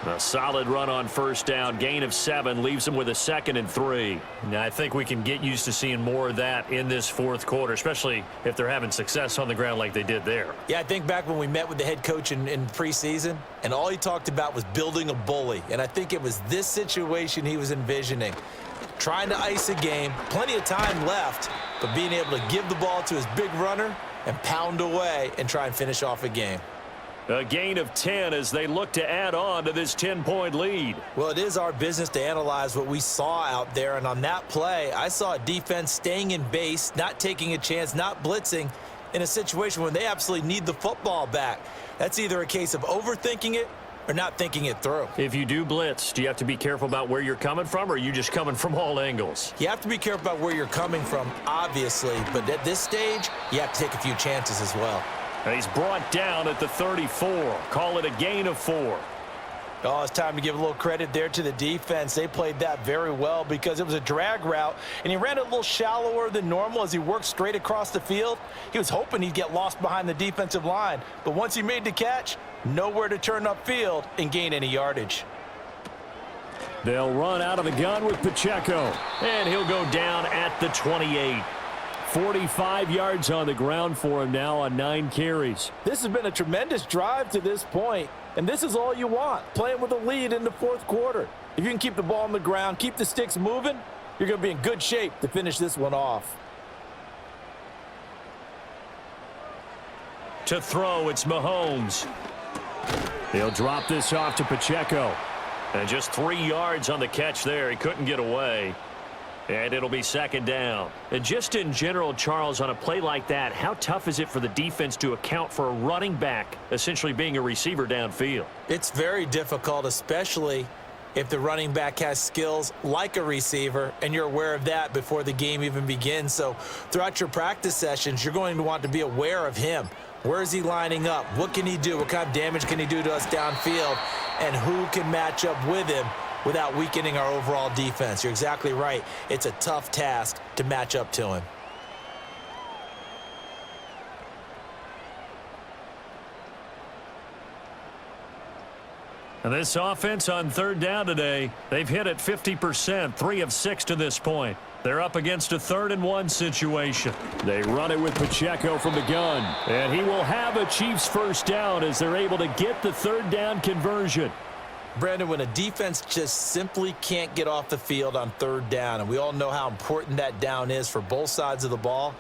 A solid run on first down, gain of 7, leaves them with a 2nd and 3. Now, I think we can get used to seeing more of that in this fourth quarter, especially if they're having success on the ground like they did there. Yeah, I think back when we met with the head coach in preseason, and all he talked about was building a bully. And I think it was this situation he was envisioning. Trying to ice a game, plenty of time left, but being able to give the ball to his big runner and pound away and try and finish off a game. A gain of 10 as they look to add on to this 10-point lead. Well, it is our business to analyze what we saw out there, and on that play, I saw a defense staying in base, not taking a chance, not blitzing in a situation when they absolutely need the football back. That's either a case of overthinking it or not thinking it through. If you do blitz, do you have to be careful about where you're coming from, or are you just coming from all angles? You have to be careful about where you're coming from, obviously, but at this stage, you have to take a few chances as well. And he's brought down at the 34. Call it a gain of 4. Oh, it's time to give a little credit there to the defense. They played that very well because it was a drag route, and he ran it a little shallower than normal as he worked straight across the field. He was hoping he'd get lost behind the defensive line, but once he made the catch, nowhere to turn upfield and gain any yardage. They'll run out of the gun with Pacheco, and he'll go down at the 28. 45 yards on the ground for him now on 9 carries. This has been a tremendous drive to this point, and this is all you want, playing with a lead in the fourth quarter. If you can keep the ball on the ground, keep the sticks moving, you're going to be in good shape to finish this one off. To throw, it's Mahomes. He'll drop this off to Pacheco. And just 3 yards on the catch there. He couldn't get away. And it'll be 2nd down. And just in general, Charles, on a play like that, how tough is it for the defense to account for a running back essentially being a receiver downfield? It's very difficult, especially if the running back has skills like a receiver, and you're aware of that before the game even begins. So throughout your practice sessions, you're going to want to be aware of him. Where is he lining up? What can he do? What kind of damage can he do to us downfield? And who can match up with him without weakening our overall defense? You're exactly right. It's a tough task to match up to him. And this offense on 3rd down today, they've hit it 50%, 3 of 6 to this point. They're up against a 3rd-and-1 situation. They run it with Pacheco from the gun. And he will have a Chiefs first down as they're able to get the 3rd down conversion. Brandon, when a defense just simply can't get off the field on 3rd down, and we all know how important that down is for both sides of the ball,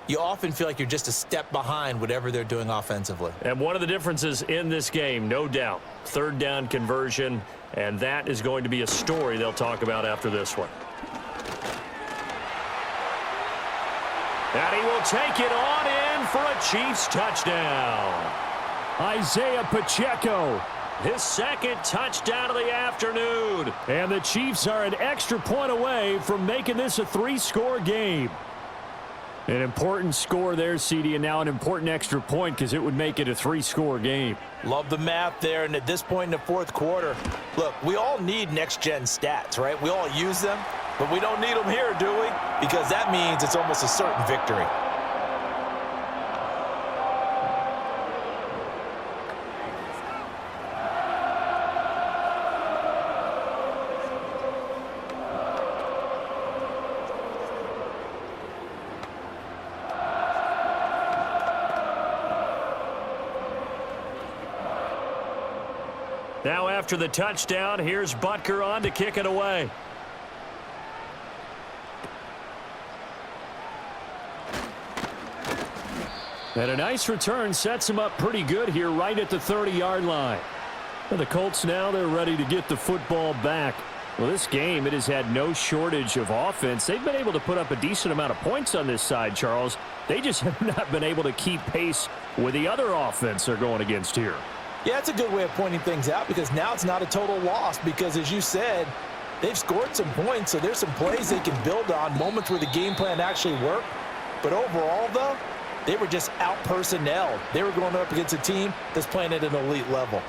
you often feel like you're just a step behind whatever they're doing offensively. And one of the differences in this game, no doubt, 3rd down conversion, and that is going to be a story they'll talk about after this one. And he will take it on in for a Chiefs touchdown. Isaiah Pacheco, his 2nd touchdown of the afternoon. And the Chiefs are an extra point away from making this a 3-score game. An important score there, CD, and now an important extra point because it would make it a 3-score game. Love the math there, and at this point in the 4th quarter, look, we all need next-gen stats, right? We all use them, but we don't need them here, do we? Because that means it's almost a certain victory. Now after the touchdown, here's Butker on to kick it away. And a nice return sets him up pretty good here right at the 30-yard line. And the Colts now, they're ready to get the football back. Well, this game, it has had no shortage of offense. They've been able to put up a decent amount of points on this side, Charles. They just have not been able to keep pace with the other offense they're going against here. Yeah, it's a good way of pointing things out because now it's not a total loss because, as you said, they've scored some points, so there's some plays they can build on, moments where the game plan actually worked. But overall, though, they were just out-personnelled. They were going up against a team that's playing at an elite level.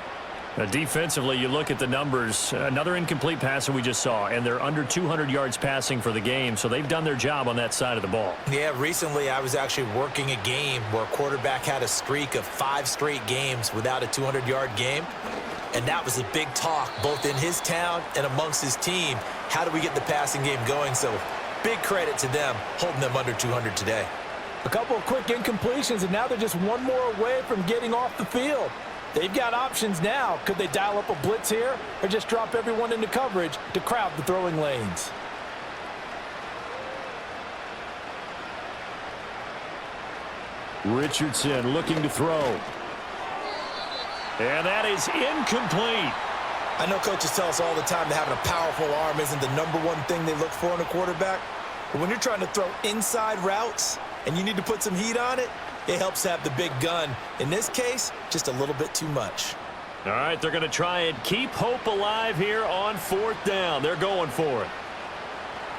Defensively, you look at the numbers. Another incomplete pass that we just saw, and they're under 200 yards passing for the game, so they've done their job on that side of the ball. Yeah, recently I was actually working a game where a quarterback had a streak of 5 straight games without a 200-yard game, and that was a big talk both in his town and amongst his team. How do we get the passing game going? So big credit to them holding them under 200 today. A couple of quick incompletions, and now they're just one more away from getting off the field. They've got options now. Could they dial up a blitz here or just drop everyone into coverage to crowd the throwing lanes? Richardson looking to throw. And that is incomplete. I know coaches tell us all the time that having a powerful arm isn't the #1 thing they look for in a quarterback. But when you're trying to throw inside routes and you need to put some heat on it, it helps have the big gun. In this case, just a little bit too much. All right, they're going to try and keep hope alive here on 4th down. They're going for it.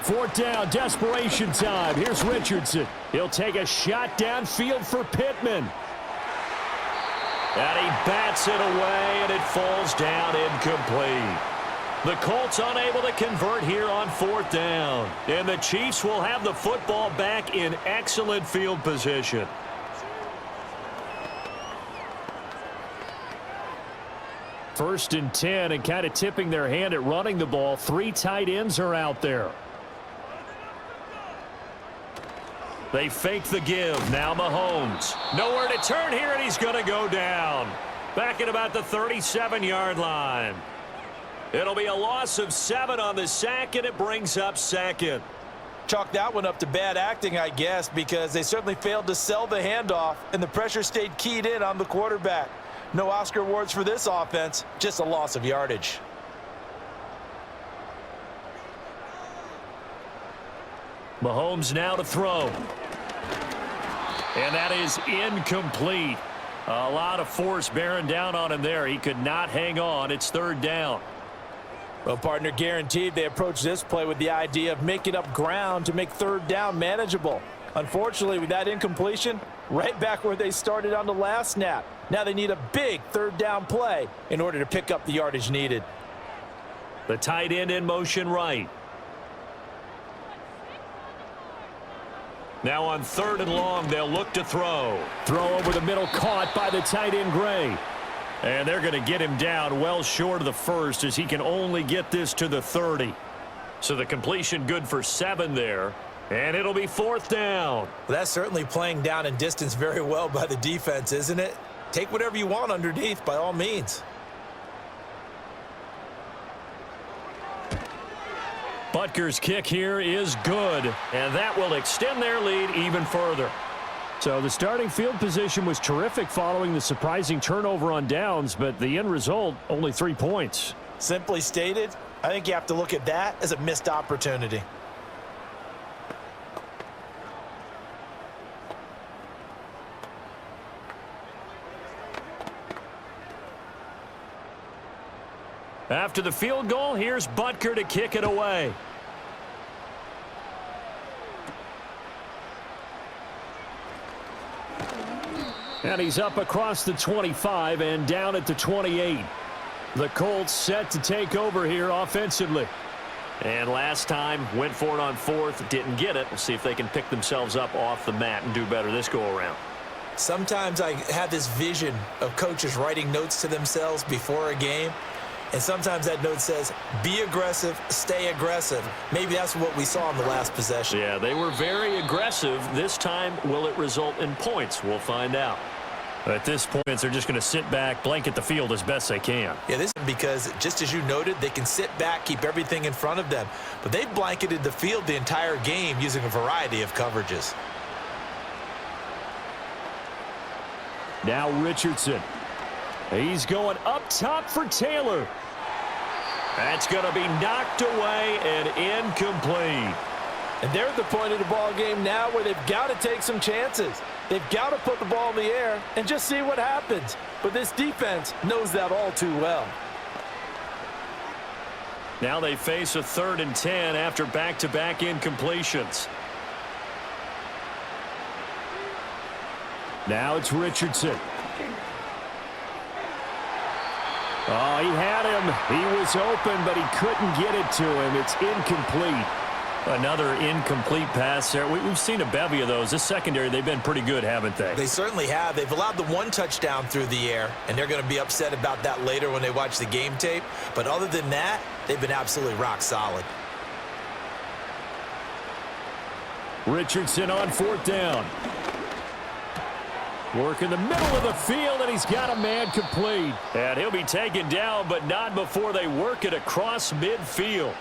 4th down, desperation time. Here's Richardson. He'll take a shot downfield for Pittman. And he bats it away, and it falls down incomplete. The Colts unable to convert here on 4th down. And the Chiefs will have the football back in excellent field position. First and 10, and kind of tipping their hand at running the ball. 3 tight ends are out there. They fake the give. Now Mahomes. Nowhere to turn here, and he's going to go down. Back at about the 37-yard line. It'll be a loss of 7 on the sack, and it brings up 2nd. Chalk that one up to bad acting, I guess, because they certainly failed to sell the handoff, and the pressure stayed keyed in on the quarterback. No Oscar awards for this offense, just a loss of yardage. Mahomes now to throw. And that is incomplete. A lot of force bearing down on him there. He could not hang on. It's 3rd down. Well, partner, guaranteed they approach this play with the idea of making up ground to make 3rd down manageable. Unfortunately, with that incompletion, right back where they started on the last snap. Now they need a big 3rd down play in order to pick up the yardage needed. The tight end in motion right. Now on 3rd and long, they'll look to throw. Throw over the middle, caught by the tight end Gray. And they're going to get him down well short of the 1st as he can only get this to the 30. So the completion good for 7 there. And it'll be 4th down. Well, that's certainly playing down in distance very well by the defense, isn't it? Take whatever you want underneath by all means. Butker's kick here is good, and that will extend their lead even further. So the starting field position was terrific following the surprising turnover on downs, but the end result, only 3 points. Simply stated, I think you have to look at that as a missed opportunity. After the field goal, here's Butker to kick it away. And he's up across the 25 and down at the 28. The Colts set to take over here offensively. And last time, went for it on 4th, didn't get it. We'll see if they can pick themselves up off the mat and do better this go-around. Sometimes I have this vision of coaches writing notes to themselves before a game. And sometimes that note says, be aggressive, stay aggressive. Maybe that's what we saw in the last possession. Yeah, they were very aggressive. This time, will it result in points? We'll find out. At this point, they're just going to sit back, blanket the field as best they can. Yeah, this is because, just as you noted, they can sit back, keep everything in front of them. But they've blanketed the field the entire game using a variety of coverages. Now Richardson. He's going up top for Taylor. That's going to be knocked away and incomplete. And they're at the point of the ball game now where they've got to take some chances. They've got to put the ball in the air and just see what happens. But this defense knows that all too well. Now they face a 3rd and 10 after back-to-back incompletions. Now it's Richardson. Oh, he had him. He was open, but he couldn't get it to him. It's incomplete. Another incomplete pass there. We've seen a bevy of those. This secondary, they've been pretty good, haven't they? They certainly have. They've allowed the 1 touchdown through the air, and they're going to be upset about that later when they watch the game tape. But other than that, they've been absolutely rock solid. Richardson on 4th down. Work in the middle of the field, and he's got a man complete. And he'll be taken down, but not before they work it across midfield.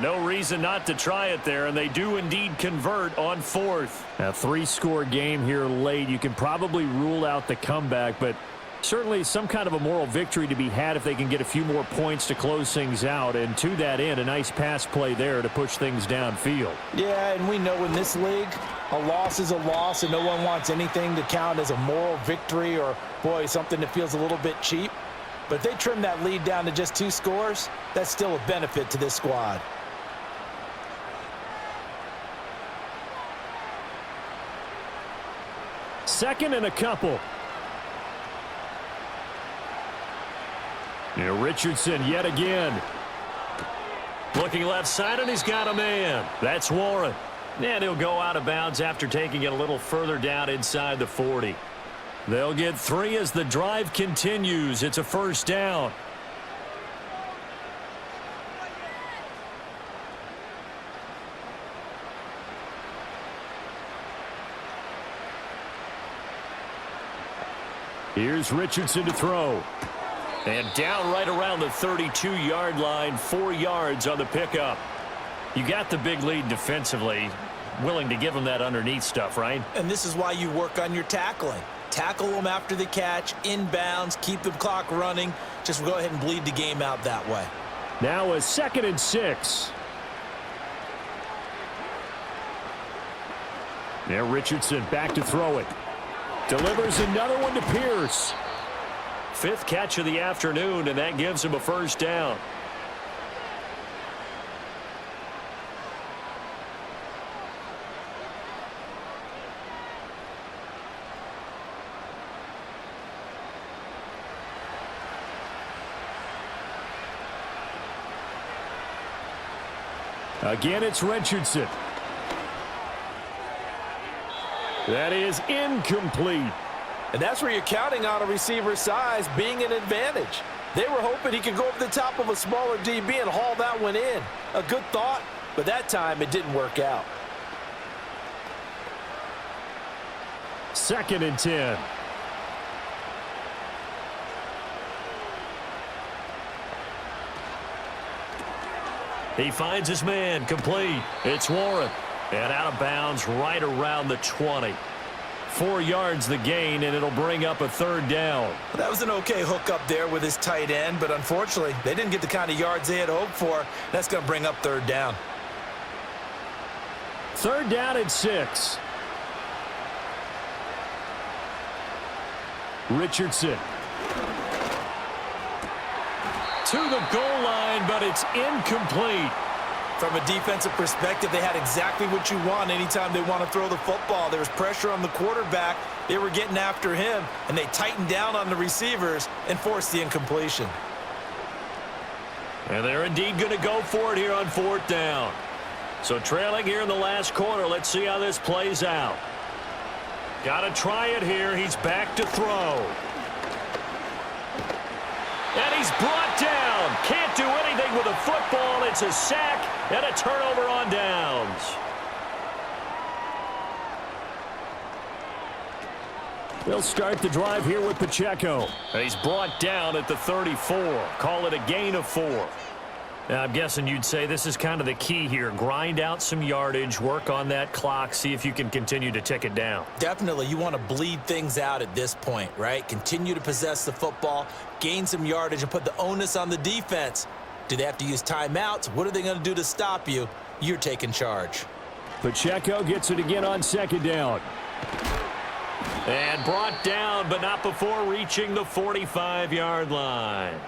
No reason not to try it there, and they do indeed convert on 4th. A 3-score game here late. You can probably rule out the comeback, but certainly some kind of a moral victory to be had if they can get a few more points to close things out. And to that end, a nice pass play there to push things downfield. Yeah, and we know in this league, a loss is a loss, and no one wants anything to count as a moral victory or, boy, something that feels a little bit cheap. But if they trim that lead down to just 2 scores, that's still a benefit to this squad. Second and a couple. Now Richardson yet again. Looking left side, and he's got a man. That's Warren. And he'll go out of bounds after taking it a little further down inside the 40. They'll get 3 as the drive continues. It's a 1st down. Here's Richardson to throw. And down right around the 32-yard line, 4 yards on the pickup. You got the big lead defensively. Willing to give them that underneath stuff, right? And this is why you work on your tackling. Tackle them after the catch, inbounds, keep the clock running. Just go ahead and bleed the game out that way. Now a 2nd and 6. Now Richardson back to throw it. Delivers another one to Pierce. 5th catch of the afternoon, and that gives him a 1st down. Again, it's Richardson. That is incomplete. And that's where you're counting on a receiver's size being an advantage. They were hoping he could go over the top of a smaller DB and haul that one in. A good thought, but that time it didn't work out. 2nd and 10. He finds his man, complete. It's Warren. And out of bounds right around the 20. 4 yards the gain, and it'll bring up a 3rd down. That was an okay hook up there with his tight end, but unfortunately, they didn't get the kind of yards they had hoped for. That's going to bring up 3rd down. 3rd down and 6. Richardson. To the goal line, but it's incomplete. From a defensive perspective, they had exactly what you want anytime they want to throw the football. There was pressure on the quarterback. They were getting after him, and they tightened down on the receivers and forced the incompletion. And they're indeed going to go for it here on 4th down. So trailing here in the last quarter, let's see how this plays out. Got to try it here. He's back to throw. And he's brought down. Can't do anything with a football. It's a sack and a turnover on downs. They'll start the drive here with Pacheco. And he's brought down at the 34. Call it a gain of 4. Now, I'm guessing you'd say this is kind of the key here. Grind out some yardage, work on that clock, see if you can continue to tick it down. Definitely. You want to bleed things out at this point, right? Continue to possess the football, gain some yardage, and put the onus on the defense. Do they have to use timeouts? What are they going to do to stop you? You're taking charge. Pacheco gets it again on 2nd down. And brought down, but not before reaching the 45-yard line.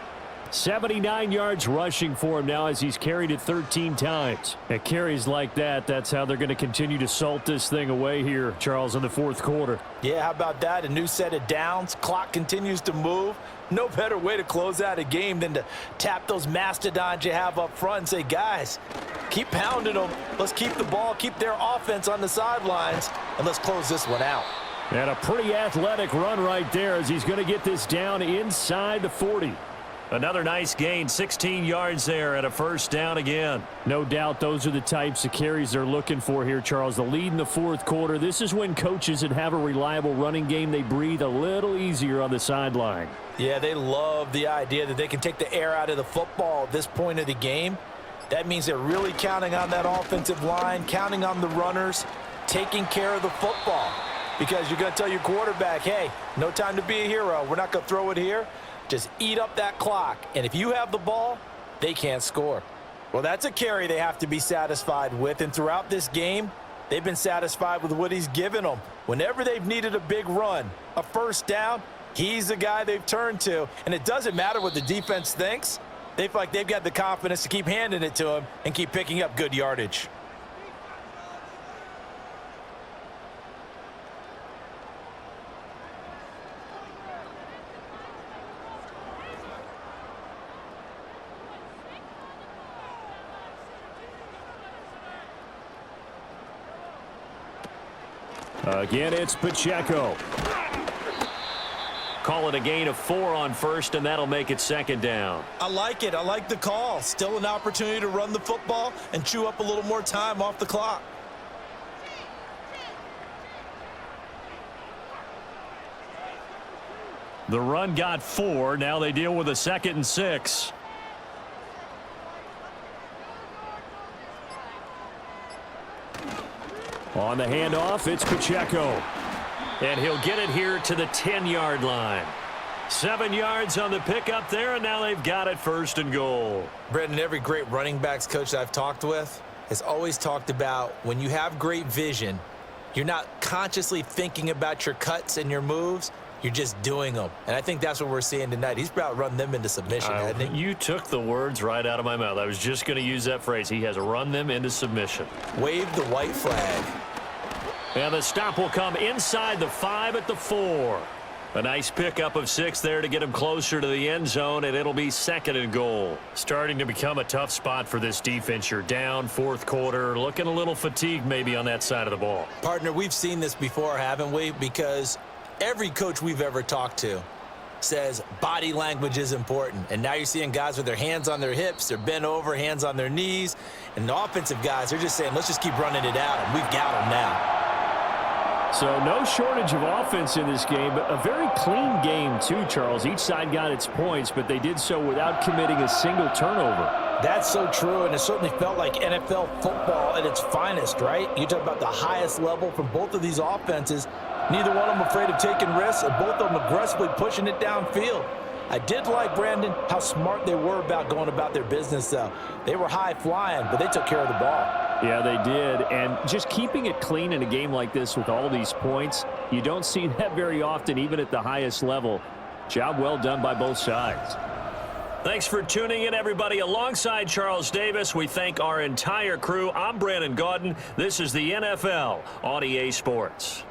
79 yards rushing for him now as he's carried it 13 times. At carries like that, that's how they're going to continue to salt this thing away here, Charles, in the 4th quarter. Yeah, how about that? A new set of downs. Clock continues to move. No better way to close out a game than to tap those mastodons you have up front and say, guys, keep pounding them. Let's keep the ball, keep their offense on the sidelines, and let's close this one out. And a pretty athletic run right there as he's going to get this down inside the 40. Another nice gain, 16 yards there and a 1st down again. No doubt those are the types of carries they're looking for here, Charles. The lead in the 4th quarter. This is when coaches that have a reliable running game, they breathe a little easier on the sideline. Yeah, they love the idea that they can take the air out of the football at this point of the game. That means they're really counting on that offensive line, counting on the runners, taking care of the football. Because you're going to tell your quarterback, hey, no time to be a hero. We're not going to throw it here. Just eat up that clock. And if you have the ball, they can't score. Well, that's a carry they have to be satisfied with. And throughout this game, they've been satisfied with what he's given them. Whenever they've needed a big run, a 1st down, he's the guy they've turned to. And it doesn't matter what the defense thinks. They feel like they've got the confidence to keep handing it to him and keep picking up good yardage. Again, it's Pacheco. Call it a gain of 4 on 1st, and that'll make it 2nd down. I like it. I like the call. Still an opportunity to run the football and chew up a little more time off the clock. The run got 4. Now they deal with a 2nd and 6. On the handoff, it's Pacheco. And he'll get it here to the 10-yard line. 7 yards on the pickup there, and now they've got it 1st and goal. Brendan, every great running backs coach that I've talked with has always talked about when you have great vision, you're not consciously thinking about your cuts and your moves. You're just doing them. And I think that's what we're seeing tonight. He's about to run them into submission, hasn't he? You took the words right out of my mouth. I was just going to use that phrase. He has run them into submission. Wave the white flag. And the stop will come inside the 5 at the 4. A nice pickup of 6 there to get him closer to the end zone, and it'll be 2nd and goal. Starting to become a tough spot for this defense. You're down 4th quarter, looking a little fatigued maybe on that side of the ball. Partner, we've seen this before, haven't we? Because every coach we've ever talked to says body language is important. And now you're seeing guys with their hands on their hips, they're bent over, hands on their knees. And the offensive guys, they're just saying, let's just keep running it out, and we've got them now. So no shortage of offense in this game, but a very clean game too, Charles. Each side got its points, but they did so without committing a single turnover. That's so true, and it certainly felt like NFL football at its finest, right? You talk about the highest level from both of these offenses. Neither one of them afraid of taking risks, and both of them aggressively pushing it downfield. I did like, Brandon, how smart they were about going about their business, though. They were high-flying, but they took care of the ball. Yeah, they did, and just keeping it clean in a game like this with all these points, you don't see that very often, even at the highest level. Job well done by both sides. Thanks for tuning in, everybody. Alongside Charles Davis, we thank our entire crew. I'm Brandon Gaudin. This is the NFL on EA Sports.